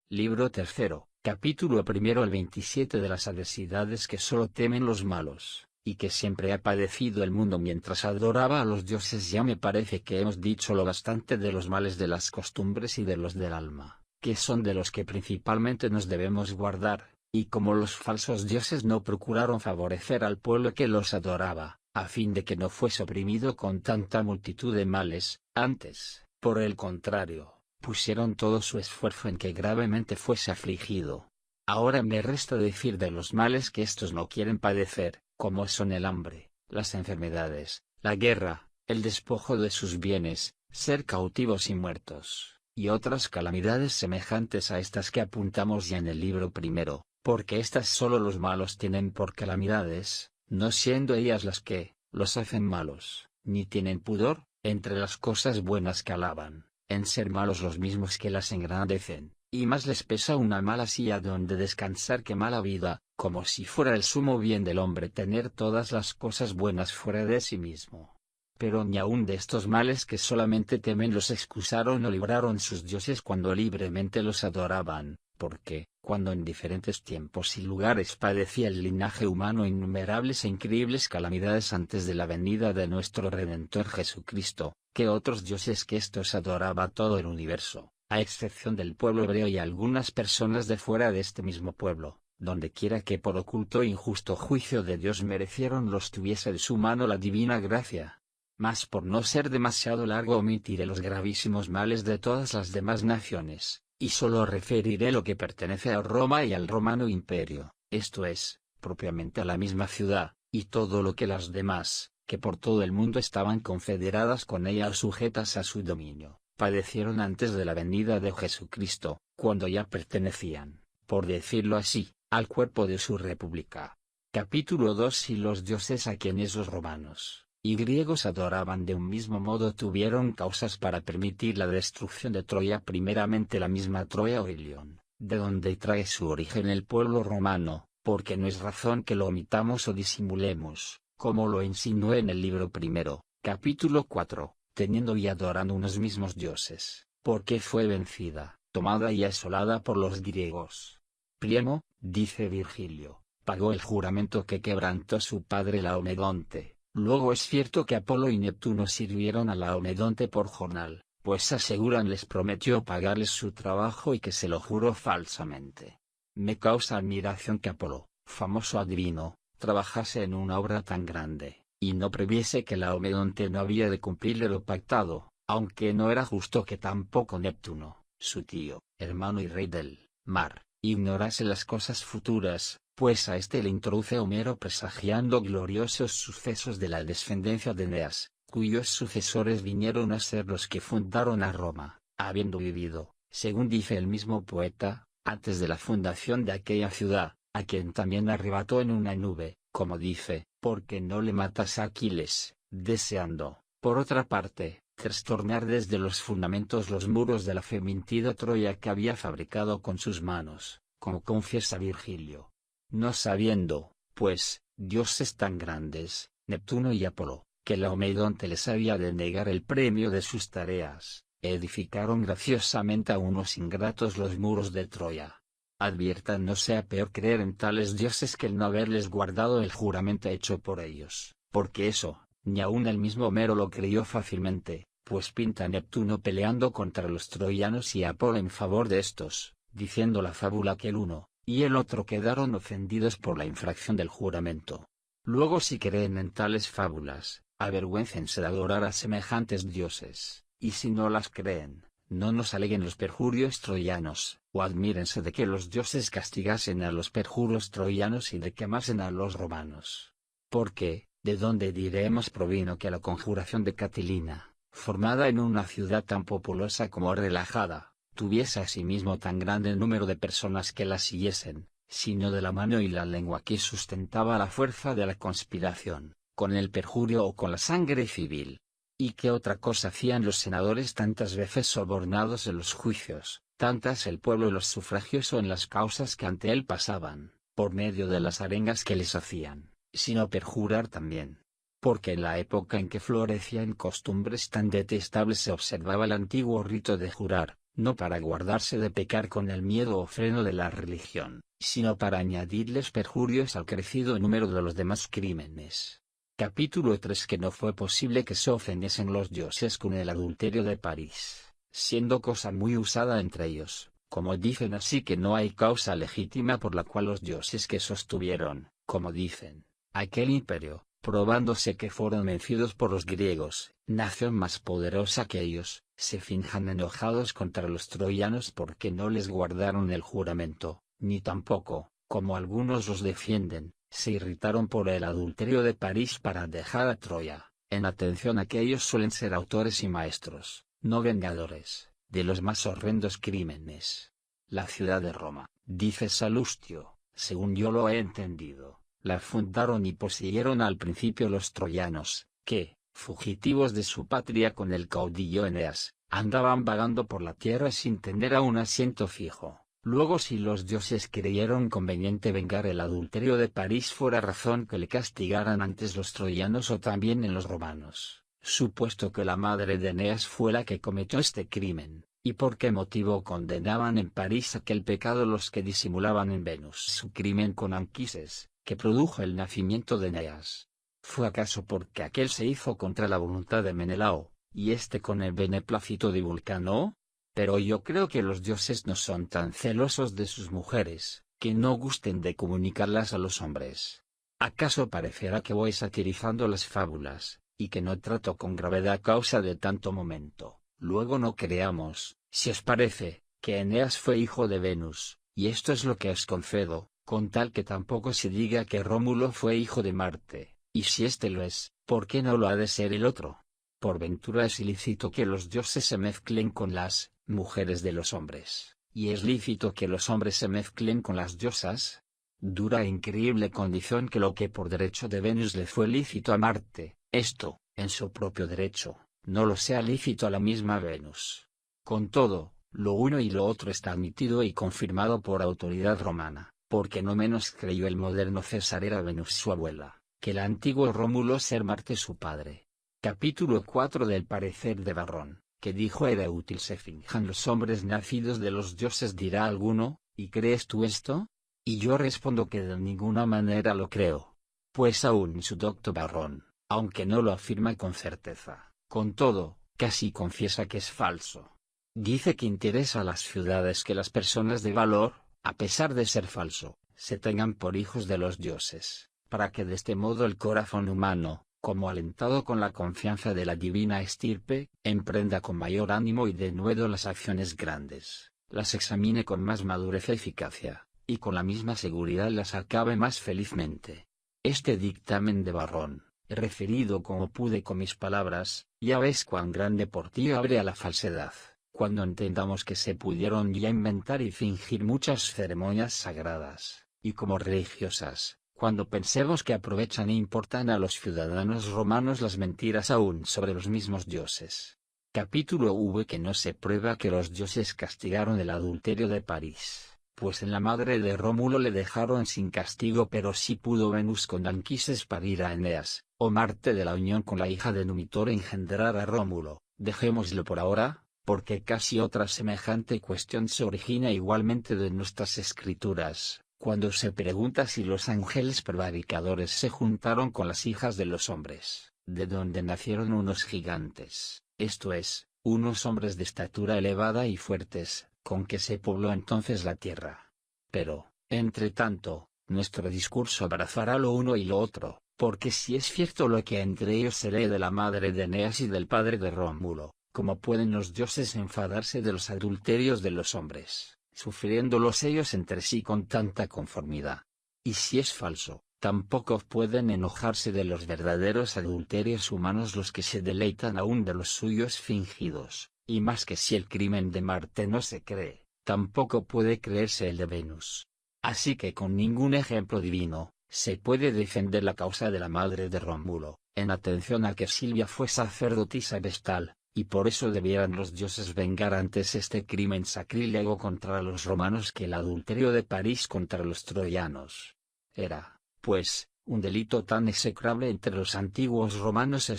Libro tercero, capítulo primero al 27 de las adversidades que solo temen los malos, y que siempre ha padecido el mundo mientras adoraba a los dioses. Ya me parece que hemos dicho lo bastante de los males de las costumbres y de los del alma, que son de los que principalmente nos debemos guardar, y como los falsos dioses no procuraron favorecer al pueblo que los adoraba, a fin de que no fuese oprimido con tanta multitud de males, antes, por el contrario, pusieron todo su esfuerzo en que gravemente fuese afligido. Ahora me resta decir de los males que estos no quieren padecer, como son el hambre, las enfermedades, la guerra, el despojo de sus bienes, ser cautivos y muertos, y otras calamidades semejantes a estas que apuntamos ya en el libro primero, porque estas solo los malos tienen por calamidades, no siendo ellas las que los hacen malos, ni tienen pudor, entre las cosas buenas que alaban, en ser malos los mismos que las engrandecen, y más les pesa una mala silla donde descansar que mala vida, como si fuera el sumo bien del hombre tener todas las cosas buenas fuera de sí mismo. Pero ni aun de estos males que solamente temen los excusaron o libraron sus dioses cuando libremente los adoraban, porque, cuando en diferentes tiempos y lugares padecía el linaje humano innumerables e increíbles calamidades antes de la venida de nuestro Redentor Jesucristo, que otros dioses que estos adoraba todo el universo, a excepción del pueblo hebreo y algunas personas de fuera de este mismo pueblo, donde quiera que por oculto e injusto juicio de Dios merecieron los tuviese de su mano la divina gracia. Mas por no ser demasiado largo omitiré los gravísimos males de todas las demás naciones, y solo referiré lo que pertenece a Roma y al romano imperio, esto es, propiamente a la misma ciudad, y todo lo que las demás, que por todo el mundo estaban confederadas con ella o sujetas a su dominio, padecieron antes de la venida de Jesucristo, cuando ya pertenecían, por decirlo así, al cuerpo de su república. Capítulo 2. Y los dioses a quienes los romanos y griegos adoraban de un mismo modo tuvieron causas para permitir la destrucción de Troya, primeramente la misma Troya o Ilión, de donde trae su origen el pueblo romano, porque no es razón que lo omitamos o disimulemos, como lo insinué en el libro primero, capítulo 4, teniendo y adorando unos mismos dioses, porque fue vencida, tomada y asolada por los griegos. Priamo, dice Virgilio, pagó el juramento que quebrantó su padre Laomedonte. Luego es cierto que Apolo y Neptuno sirvieron a Laomedonte por jornal, pues aseguran les prometió pagarles su trabajo y que se lo juró falsamente. Me causa admiración que Apolo, famoso adivino, trabajase en una obra tan grande, y no previese que Laomedonte no había de cumplirle lo pactado, aunque no era justo que tampoco Neptuno, su tío, hermano y rey del mar, ignorase las cosas futuras, pues a este le introduce Homero presagiando gloriosos sucesos de la descendencia de Eneas, cuyos sucesores vinieron a ser los que fundaron a Roma, habiendo vivido, según dice el mismo poeta, antes de la fundación de aquella ciudad, a quien también arrebató en una nube, como dice, porque no le matase a Aquiles, deseando, por otra parte, trastornar desde los fundamentos los muros de la fementida Troya que había fabricado con sus manos, como confiesa Virgilio. No sabiendo, pues, dioses tan grandes, Neptuno y Apolo, que Laomedonte les había de negar el premio de sus tareas, edificaron graciosamente a unos ingratos los muros de Troya. Adviertan no sea peor creer en tales dioses que el no haberles guardado el juramento hecho por ellos, porque eso, ni aun el mismo Homero lo creyó fácilmente, pues pinta a Neptuno peleando contra los troyanos y Apolo en favor de estos, diciendo la fábula que el uno y el otro quedaron ofendidos por la infracción del juramento. Luego si creen en tales fábulas, avergüéncense de adorar a semejantes dioses, y si no las creen, no nos aleguen los perjurios troyanos, o admírense de que los dioses castigasen a los perjuros troyanos y de que amasen a los romanos. Porque, ¿de dónde diremos provino que la conjuración de Catilina, formada en una ciudad tan populosa como relajada, tuviese asimismo tan grande número de personas que la siguiesen, sino de la mano y la lengua que sustentaba la fuerza de la conspiración, con el perjurio o con la sangre civil? ¿Y qué otra cosa hacían los senadores tantas veces sobornados en los juicios, tantas el pueblo y los sufragios o en las causas que ante él pasaban, por medio de las arengas que les hacían, sino perjurar también? Porque en la época en que florecían costumbres tan detestables se observaba el antiguo rito de jurar, no para guardarse de pecar con el miedo o freno de la religión, sino para añadirles perjurios al crecido número de los demás crímenes. Capítulo 3. Que no fue posible que se ofendiesen los dioses con el adulterio de París, siendo cosa muy usada entre ellos, como dicen, así que no hay causa legítima por la cual los dioses que sostuvieron, como dicen, aquel imperio, probándose que fueron vencidos por los griegos, nación más poderosa que ellos, se finjan enojados contra los troyanos porque no les guardaron el juramento, ni tampoco, como algunos los defienden, se irritaron por el adulterio de París para dejar a Troya, en atención a que ellos suelen ser autores y maestros, no vengadores, de los más horrendos crímenes. La ciudad de Roma, dice Salustio, según yo lo he entendido, la fundaron y poseyeron al principio los troyanos, que, fugitivos de su patria con el caudillo Eneas, andaban vagando por la tierra sin tener a un asiento fijo. Luego, si los dioses creyeron conveniente vengar el adulterio de París, fuera razón que le castigaran antes los troyanos o también en los romanos, supuesto que la madre de Eneas fue la que cometió este crimen, y por qué motivo condenaban en París aquel pecado los que disimulaban en Venus su crimen con Anquises, que produjo el nacimiento de Eneas. ¿Fue acaso porque aquel se hizo contra la voluntad de Menelao, y este con el beneplácito de Vulcano? Pero yo creo que los dioses no son tan celosos de sus mujeres, que no gusten de comunicarlas a los hombres. ¿Acaso parecerá que voy satirizando las fábulas, y que no trato con gravedad a causa de tanto momento? Luego no creamos, si os parece, que Eneas fue hijo de Venus, y esto es lo que os concedo, con tal que tampoco se diga que Rómulo fue hijo de Marte, y si éste lo es, ¿por qué no lo ha de ser el otro? Por ventura es ilícito que los dioses se mezclen con las mujeres de los hombres, y es lícito que los hombres se mezclen con las diosas. Dura e increíble condición que lo que por derecho de Venus le fue lícito a Marte, esto, en su propio derecho, no lo sea lícito a la misma Venus. Con todo, lo uno y lo otro está admitido y confirmado por autoridad romana, porque no menos creyó el moderno César era Venus su abuela, que el antiguo Rómulo ser Marte su padre. Capítulo 4. Del parecer de Varrón, que dijo: era útil se finjan los hombres nacidos de los dioses. Dirá alguno, ¿y crees tú esto? Y yo respondo que de ninguna manera lo creo. Pues aún su docto Varrón, aunque no lo afirma con certeza, con todo, casi confiesa que es falso. Dice que interesa a las ciudades que las personas de valor, a pesar de ser falso, se tengan por hijos de los dioses, para que de este modo el corazón humano, como alentado con la confianza de la divina estirpe, emprenda con mayor ánimo y denuedo las acciones grandes, las examine con más madurez y eficacia, y con la misma seguridad las acabe más felizmente. Este dictamen de Varrón, referido como pude con mis palabras, ya ves cuán grande portillo abre a la falsedad, cuando entendamos que se pudieron ya inventar y fingir muchas ceremonias sagradas, y como religiosas, cuando pensemos que aprovechan e importan a los ciudadanos romanos las mentiras aún sobre los mismos dioses. Capítulo V. Que no se prueba que los dioses castigaron el adulterio de París, pues en la madre de Rómulo le dejaron sin castigo, pero sí pudo Venus con Anquises parir a Eneas, o Marte de la unión con la hija de Numitor engendrar a Rómulo. Dejémoslo por ahora, porque casi otra semejante cuestión se origina igualmente de nuestras escrituras, cuando se pregunta si los ángeles prevaricadores se juntaron con las hijas de los hombres, de donde nacieron unos gigantes, esto es, unos hombres de estatura elevada y fuertes, con que se pobló entonces la tierra. Pero, entre tanto, nuestro discurso abrazará lo uno y lo otro, porque si es cierto lo que entre ellos se lee de la madre de Eneas y del padre de Rómulo, ¿cómo pueden los dioses enfadarse de los adulterios de los hombres, sufriéndolos ellos entre sí con tanta conformidad? Y si es falso, tampoco pueden enojarse de los verdaderos adulterios humanos los que se deleitan aún de los suyos fingidos, y más que si el crimen de Marte no se cree, tampoco puede creerse el de Venus. Así que con ningún ejemplo divino, se puede defender la causa de la madre de Rómulo, en atención a que Silvia fue sacerdotisa vestal, y por eso debieran los dioses vengar antes este crimen sacrílego contra los romanos que el adulterio de París contra los troyanos. Era, pues, un delito tan execrable entre los antiguos romanos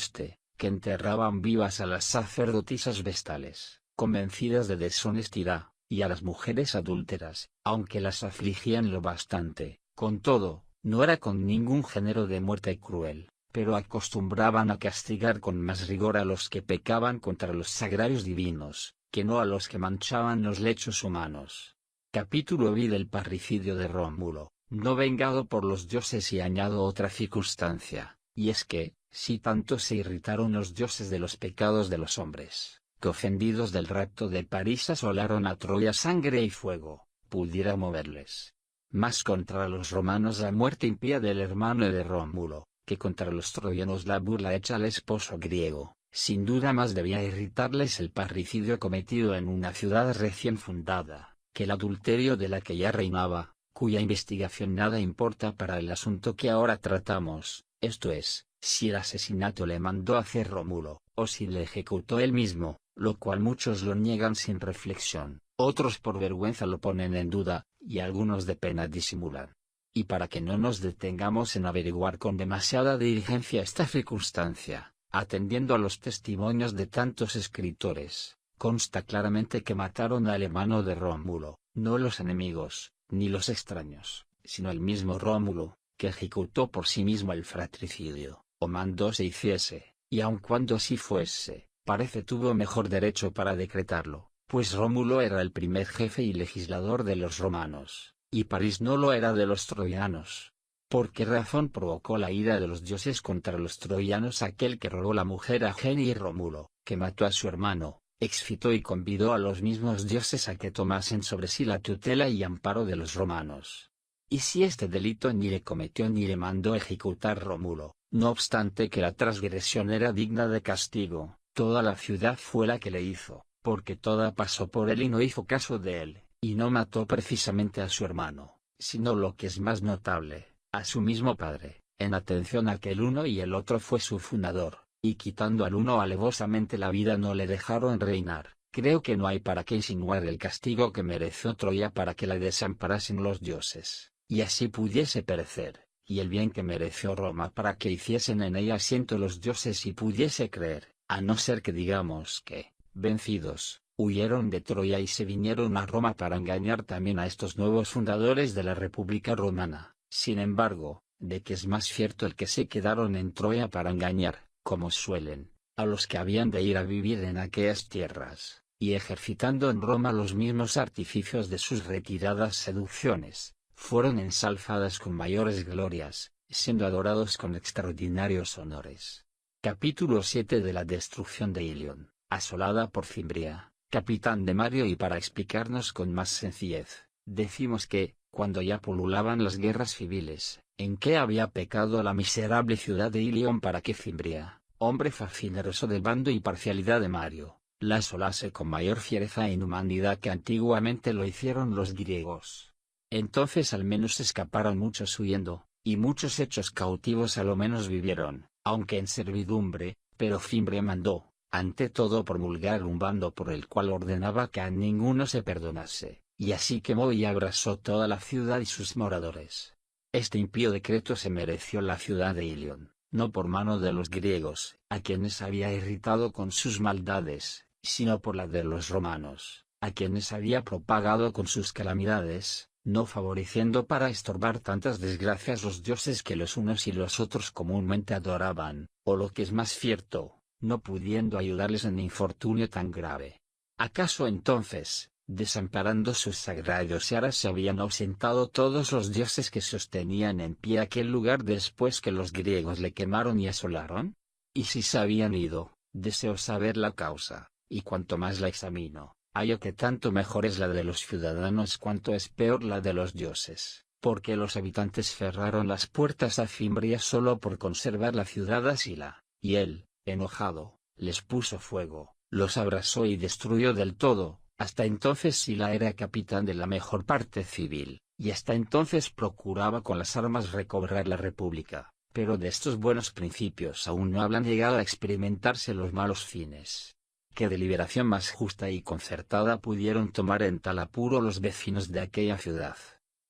que enterraban vivas a las sacerdotisas vestales, convencidas de deshonestidad, y a las mujeres adúlteras, aunque las afligían lo bastante. Con todo, no era con ningún género de muerte cruel, pero acostumbraban a castigar con más rigor a los que pecaban contra los sagrarios divinos, que no a los que manchaban los lechos humanos. Capítulo V del parricidio de Rómulo, no vengado por los dioses. Y añado otra circunstancia, y es que, si tanto se irritaron los dioses de los pecados de los hombres, que ofendidos del rapto de París asolaron a Troya sangre y fuego, pudiera moverles más contra los romanos la muerte impía del hermano de Rómulo, que contra los troyanos la burla hecha al esposo griego. Sin duda más debía irritarles el parricidio cometido en una ciudad recién fundada, que el adulterio de la que ya reinaba, cuya investigación nada importa para el asunto que ahora tratamos, esto es, si el asesinato le mandó hacer Rómulo, o si le ejecutó él mismo, lo cual muchos lo niegan sin reflexión, otros por vergüenza lo ponen en duda, y algunos de pena disimulan. Y para que no nos detengamos en averiguar con demasiada diligencia esta circunstancia, atendiendo a los testimonios de tantos escritores, consta claramente que mataron al hermano de Rómulo, no los enemigos, ni los extraños, sino el mismo Rómulo, que ejecutó por sí mismo el fratricidio, o mandó se hiciese, y aun cuando así fuese, parece tuvo mejor derecho para decretarlo, pues Rómulo era el primer jefe y legislador de los romanos, y París no lo era de los troyanos. ¿Por qué razón provocó la ira de los dioses contra los troyanos aquel que robó la mujer ajena? Y Rómulo, que mató a su hermano, excitó y convidó a los mismos dioses a que tomasen sobre sí la tutela y amparo de los romanos. Y si este delito ni le cometió ni le mandó ejecutar Rómulo, no obstante que la transgresión era digna de castigo, toda la ciudad fue la que le hizo, porque toda pasó por él y no hizo caso de él, y no mató precisamente a su hermano, sino lo que es más notable, a su mismo padre, en atención a que el uno y el otro fue su fundador, y quitando al uno alevosamente la vida no le dejaron reinar. Creo que no hay para qué insinuar el castigo que mereció Troya para que la desamparasen los dioses, y así pudiese perecer, y el bien que mereció Roma para que hiciesen en ella asiento los dioses y pudiese creer, a no ser que digamos que, vencidos, huyeron de Troya y se vinieron a Roma para engañar también a estos nuevos fundadores de la República Romana. Sin embargo, de que es más cierto el que se quedaron en Troya para engañar, como suelen, a los que habían de ir a vivir en aquellas tierras, y ejercitando en Roma los mismos artificios de sus retiradas seducciones, fueron ensalzadas con mayores glorias, siendo adorados con extraordinarios honores. Capítulo 7 de la destrucción de Ilion, asolada por Fimbria, capitán de Mario. Y para explicarnos con más sencillez, decimos que, cuando ya pululaban las guerras civiles, ¿en qué había pecado la miserable ciudad de Ilion para que Fimbria, hombre facineroso de bando y parcialidad de Mario, la asolase con mayor fiereza e inhumanidad que antiguamente lo hicieron los griegos? Entonces al menos escaparon muchos huyendo, y muchos hechos cautivos a lo menos vivieron, aunque en servidumbre, pero Fimbria mandó, ante todo, promulgar un bando por el cual ordenaba que a ninguno se perdonase, y así quemó y abrasó toda la ciudad y sus moradores. Este impío decreto se mereció la ciudad de Ilion, no por mano de los griegos, a quienes había irritado con sus maldades, sino por la de los romanos, a quienes había propagado con sus calamidades, no favoreciendo para estorbar tantas desgracias los dioses que los unos y los otros comúnmente adoraban, o lo que es más cierto, no pudiendo ayudarles en infortunio tan grave. ¿Acaso entonces, desamparando sus sagrados aras, se habían ausentado todos los dioses que sostenían en pie aquel lugar después que los griegos le quemaron y asolaron? Y si se habían ido, deseo saber la causa, y cuanto más la examino, hallo que tanto mejor es la de los ciudadanos cuanto es peor la de los dioses, porque los habitantes cerraron las puertas a Fimbria solo por conservar la ciudad Asila, y él, enojado, les puso fuego, los abrasó y destruyó del todo. Hasta entonces Sila era capitán de la mejor parte civil, y hasta entonces procuraba con las armas recobrar la república, pero de estos buenos principios aún no habían llegado a experimentarse los malos fines. ¿Qué deliberación más justa y concertada pudieron tomar en tal apuro los vecinos de aquella ciudad?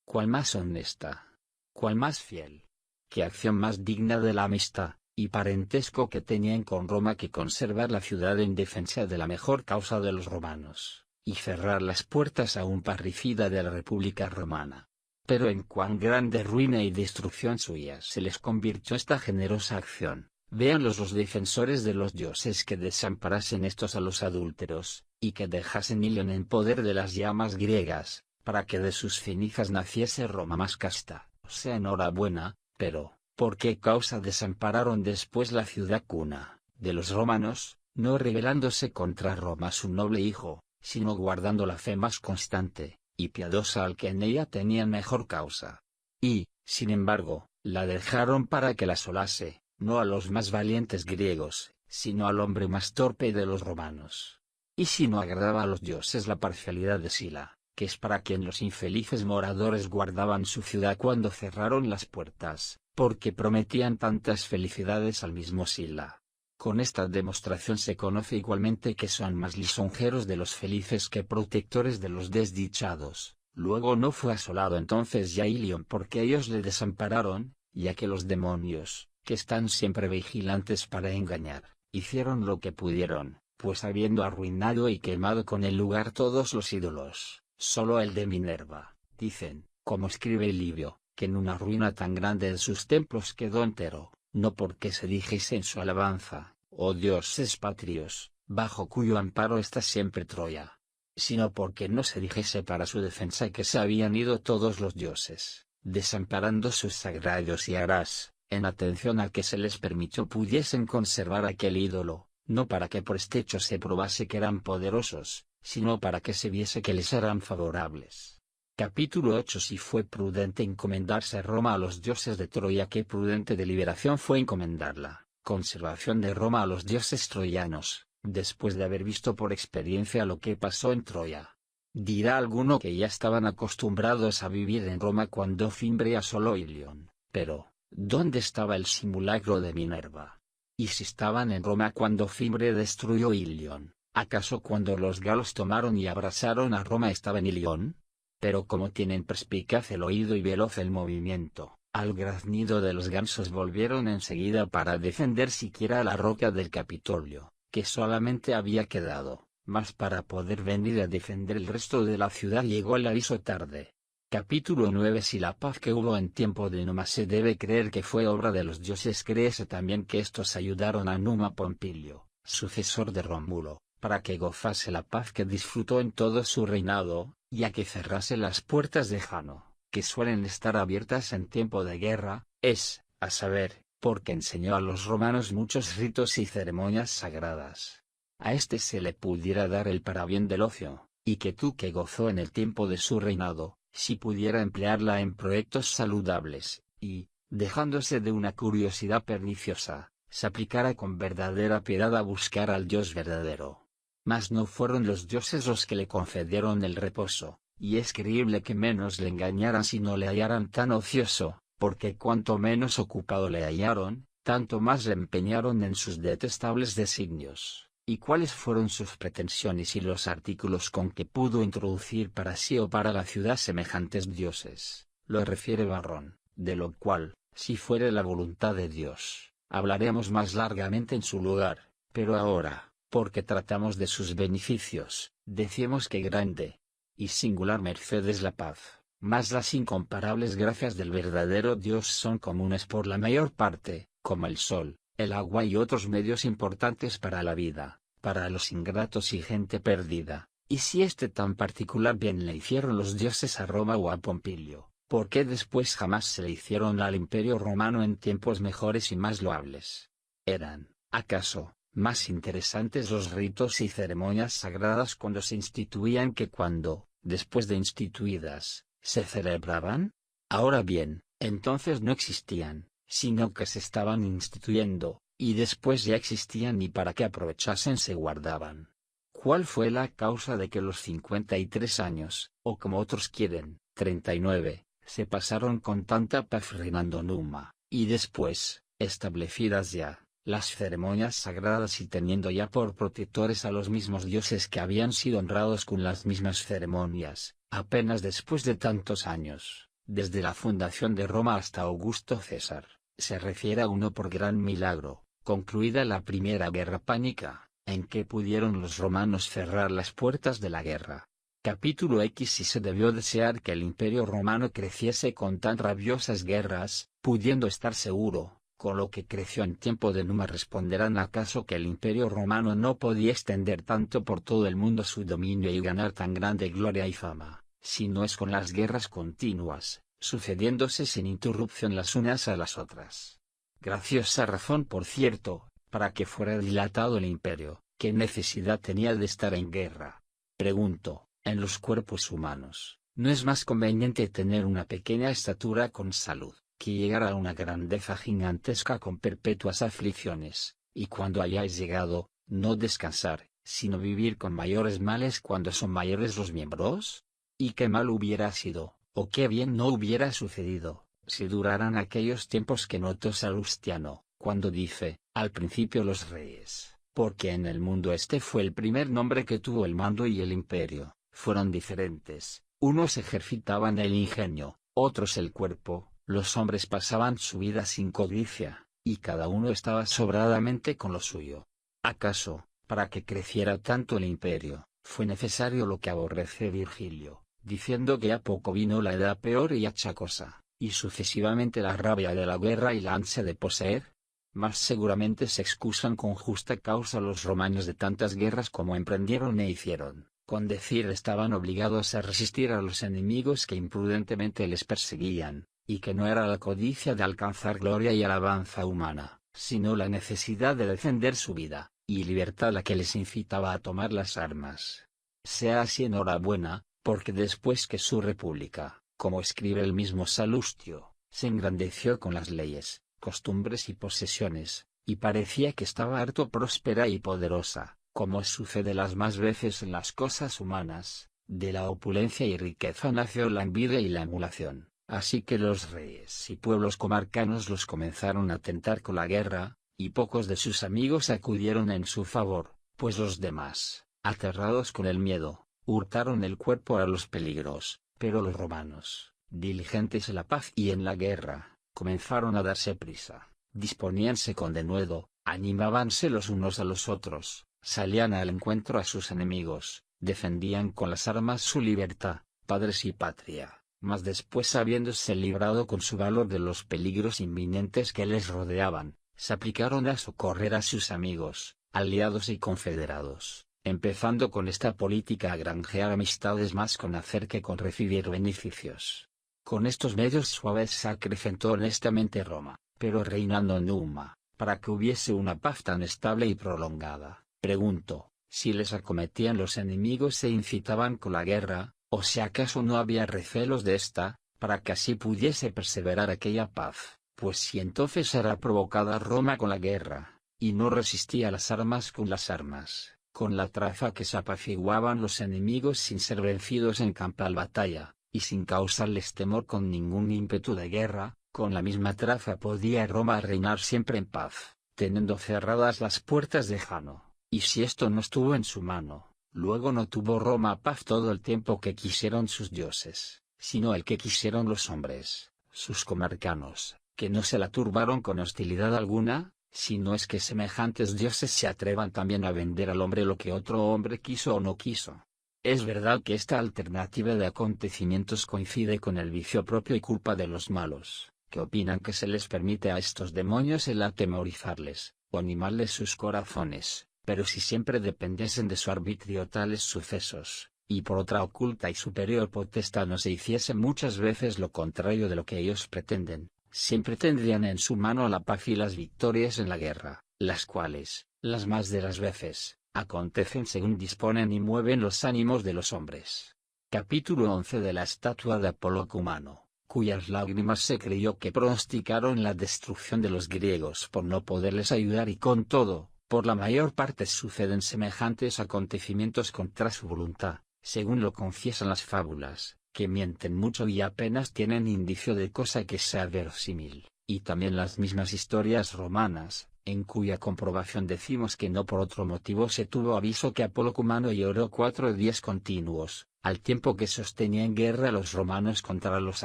¿Cuál más honesta? ¿Cuál más fiel? ¿Qué acción más digna de la amistad, y parentesco que tenían con Roma que conservar la ciudad en defensa de la mejor causa de los romanos, y cerrar las puertas a un parricida de la República Romana. Pero en cuán grande ruina y destrucción suya se les convirtió esta generosa acción, véanlos los defensores de los dioses que desamparasen estos a los adúlteros, y que dejasen Ilion en poder de las llamas griegas, para que de sus cenizas naciese Roma más casta. O sea, enhorabuena, pero, ¿por qué causa desampararon después la ciudad cuna de los romanos, no rebelándose contra Roma su noble hijo, sino guardando la fe más constante y piadosa al que en ella tenían mejor causa? Y, sin embargo, la dejaron para que la asolase, no a los más valientes griegos, sino al hombre más torpe de los romanos. Y si no agradaba a los dioses la parcialidad de Sila, que es para quien los infelices moradores guardaban su ciudad cuando cerraron las puertas, porque prometían tantas felicidades al mismo Sila. Con esta demostración se conoce igualmente que son más lisonjeros de los felices que protectores de los desdichados. Luego no fue asolado entonces ya Ilion porque ellos le desampararon, ya que los demonios, que están siempre vigilantes para engañar, hicieron lo que pudieron, pues habiendo arruinado y quemado con el lugar todos los ídolos, solo el de Minerva, dicen, como escribe Livio, que en una ruina tan grande de sus templos quedó entero, no porque se dijese en su alabanza, oh dioses patrios, bajo cuyo amparo está siempre Troya, sino porque no se dijese para su defensa que se habían ido todos los dioses, desamparando sus sagrados y aras, en atención a que se les permitió pudiesen conservar aquel ídolo, no para que por este hecho se probase que eran poderosos, sino para que se viese que les eran favorables. Capítulo 8. Si fue prudente encomendarse Roma a los dioses de Troya, qué prudente deliberación fue encomendarla, conservación de Roma a los dioses troyanos, después de haber visto por experiencia lo que pasó en Troya. Dirá alguno que ya estaban acostumbrados a vivir en Roma cuando Fimbria asoló Ilion, pero, ¿dónde estaba el simulacro de Minerva? Y si estaban en Roma cuando Fimbria destruyó Ilion, ¿acaso cuando los galos tomaron y abrasaron a Roma estaba en Ilion? Pero como tienen perspicaz el oído y veloz el movimiento, al graznido de los gansos volvieron enseguida para defender siquiera la roca del Capitolio, que solamente había quedado, mas para poder venir a defender el resto de la ciudad llegó el aviso tarde. Capítulo 9. Si la paz que hubo en tiempo de Numa se debe creer que fue obra de los dioses, créese también que estos ayudaron a Numa Pompilio, sucesor de Rómulo, para que gozase la paz que disfrutó en todo su reinado, ya que cerrase las puertas de Jano, que suelen estar abiertas en tiempo de guerra, es, a saber, porque enseñó a los romanos muchos ritos y ceremonias sagradas. A este se le pudiera dar el parabién del ocio, y que tú que gozó en el tiempo de su reinado, si pudiera emplearla en proyectos saludables, y, dejándose de una curiosidad perniciosa, se aplicara con verdadera piedad a buscar al Dios verdadero. Mas no fueron los dioses los que le concedieron el reposo, y es creíble que menos le engañaran si no le hallaran tan ocioso, porque cuanto menos ocupado le hallaron, tanto más le empeñaron en sus detestables designios. ¿Y cuáles fueron sus pretensiones y los artículos con que pudo introducir para sí o para la ciudad semejantes dioses? Lo refiere Varrón, de lo cual, si fuere la voluntad de Dios, hablaremos más largamente en su lugar, pero ahora, porque tratamos de sus beneficios, decimos que grande y singular merced es la paz, mas las incomparables gracias del verdadero Dios son comunes por la mayor parte, como el sol, el agua y otros medios importantes para la vida, para los ingratos y gente perdida. Y si este tan particular bien le hicieron los dioses a Roma o a Pompilio, ¿por qué después jamás se le hicieron al Imperio Romano en tiempos mejores y más loables? ¿Eran, acaso, más interesantes los ritos y ceremonias sagradas cuando se instituían que cuando, después de instituidas, se celebraban? Ahora bien, entonces no existían, sino que se estaban instituyendo, y después ya existían y para que aprovechasen se guardaban. ¿Cuál fue la causa de que los 53 años, o como otros quieren, 39, se pasaron con tanta paz reinando Numa, y después, establecidas ya las ceremonias sagradas y teniendo ya por protectores a los mismos dioses que habían sido honrados con las mismas ceremonias, apenas después de tantos años, desde la fundación de Roma hasta Augusto César, se refiere a uno por gran milagro, concluida la primera guerra pánica, en que pudieron los romanos cerrar las puertas de la guerra. Capítulo X. Y se debió desear que el Imperio Romano creciese con tan rabiosas guerras, pudiendo estar seguro, con lo que creció en tiempo de Numa. Responderán acaso que el Imperio Romano no podía extender tanto por todo el mundo su dominio y ganar tan grande gloria y fama, si no es con las guerras continuas, sucediéndose sin interrupción las unas a las otras. Graciosa razón, por cierto, para que fuera dilatado el imperio. ¿Qué necesidad tenía de estar en guerra? Pregunto. En los cuerpos humanos, ¿no es más conveniente tener una pequeña estatura con salud, que llegar a una grandeza gigantesca con perpetuas aflicciones, y cuando hayáis llegado, no descansar, sino vivir con mayores males cuando son mayores los miembros? ¿Y qué mal hubiera sido, o qué bien no hubiera sucedido, si duraran aquellos tiempos que notó Salustiano, cuando dice, al principio los reyes, porque en el mundo este fue el primer nombre que tuvo el mando y el imperio, fueron diferentes, unos ejercitaban el ingenio, otros el cuerpo, los hombres pasaban su vida sin codicia, y cada uno estaba sobradamente con lo suyo. ¿Acaso, para que creciera tanto el imperio, fue necesario lo que aborrece Virgilio, diciendo que a poco vino la edad peor y achacosa, y sucesivamente la rabia de la guerra y la ansia de poseer? Mas seguramente se excusan con justa causa los romanos de tantas guerras como emprendieron e hicieron, con decir estaban obligados a resistir a los enemigos que imprudentemente les perseguían, y que no era la codicia de alcanzar gloria y alabanza humana, sino la necesidad de defender su vida y libertad la que les incitaba a tomar las armas. Sea así enhorabuena, porque después que su república, como escribe el mismo Salustio, se engrandeció con las leyes, costumbres y posesiones, y parecía que estaba harto próspera y poderosa, como sucede las más veces en las cosas humanas, de la opulencia y riqueza nació la envidia y la emulación, así que los reyes y pueblos comarcanos los comenzaron a tentar con la guerra, y pocos de sus amigos acudieron en su favor, pues los demás, aterrados con el miedo, hurtaron el cuerpo a los peligros, pero los romanos, diligentes en la paz y en la guerra, comenzaron a darse prisa, disponíanse con denuedo, animábanse los unos a los otros, salían al encuentro a sus enemigos, defendían con las armas su libertad, padres y patria, mas después habiéndose librado con su valor de los peligros inminentes que les rodeaban, se aplicaron a socorrer a sus amigos, aliados y confederados, empezando con esta política a granjear amistades más con hacer que con recibir beneficios. Con estos medios suaves se acrecentó honestamente Roma, pero reinando Numa, para que hubiese una paz tan estable y prolongada. Pregunto, si les acometían los enemigos e incitaban con la guerra, o si acaso no había recelos de esta, para que así pudiese perseverar aquella paz, pues si entonces era provocada Roma con la guerra, y no resistía las armas con las armas, con la traza que se apaciguaban los enemigos sin ser vencidos en campal batalla, y sin causarles temor con ningún ímpetu de guerra, con la misma traza podía Roma reinar siempre en paz, teniendo cerradas las puertas de Jano. Y si esto no estuvo en su mano, luego no tuvo Roma paz todo el tiempo que quisieron sus dioses, sino el que quisieron los hombres, sus comarcanos, que no se la turbaron con hostilidad alguna, si no es que semejantes dioses se atrevan también a vender al hombre lo que otro hombre quiso o no quiso. Es verdad que esta alternativa de acontecimientos coincide con el vicio propio y culpa de los malos, que opinan que se les permite a estos demonios el atemorizarles, o animarles sus corazones. Pero si siempre dependiesen de su arbitrio tales sucesos, y por otra oculta y superior potestad no se hiciese muchas veces lo contrario de lo que ellos pretenden, siempre tendrían en su mano la paz y las victorias en la guerra, las cuales, las más de las veces, acontecen según disponen y mueven los ánimos de los hombres. Capítulo 11 de la estatua de Apolo Cumano, cuyas lágrimas se creyó que pronosticaron la destrucción de los griegos por no poderles ayudar y con todo, por la mayor parte suceden semejantes acontecimientos contra su voluntad, según lo confiesan las fábulas, que mienten mucho y apenas tienen indicio de cosa que sea verosímil, y también las mismas historias romanas, en cuya comprobación decimos que no por otro motivo se tuvo aviso que Apolo Cumano lloró 4 días continuos, al tiempo que sostenía en guerra a los romanos contra los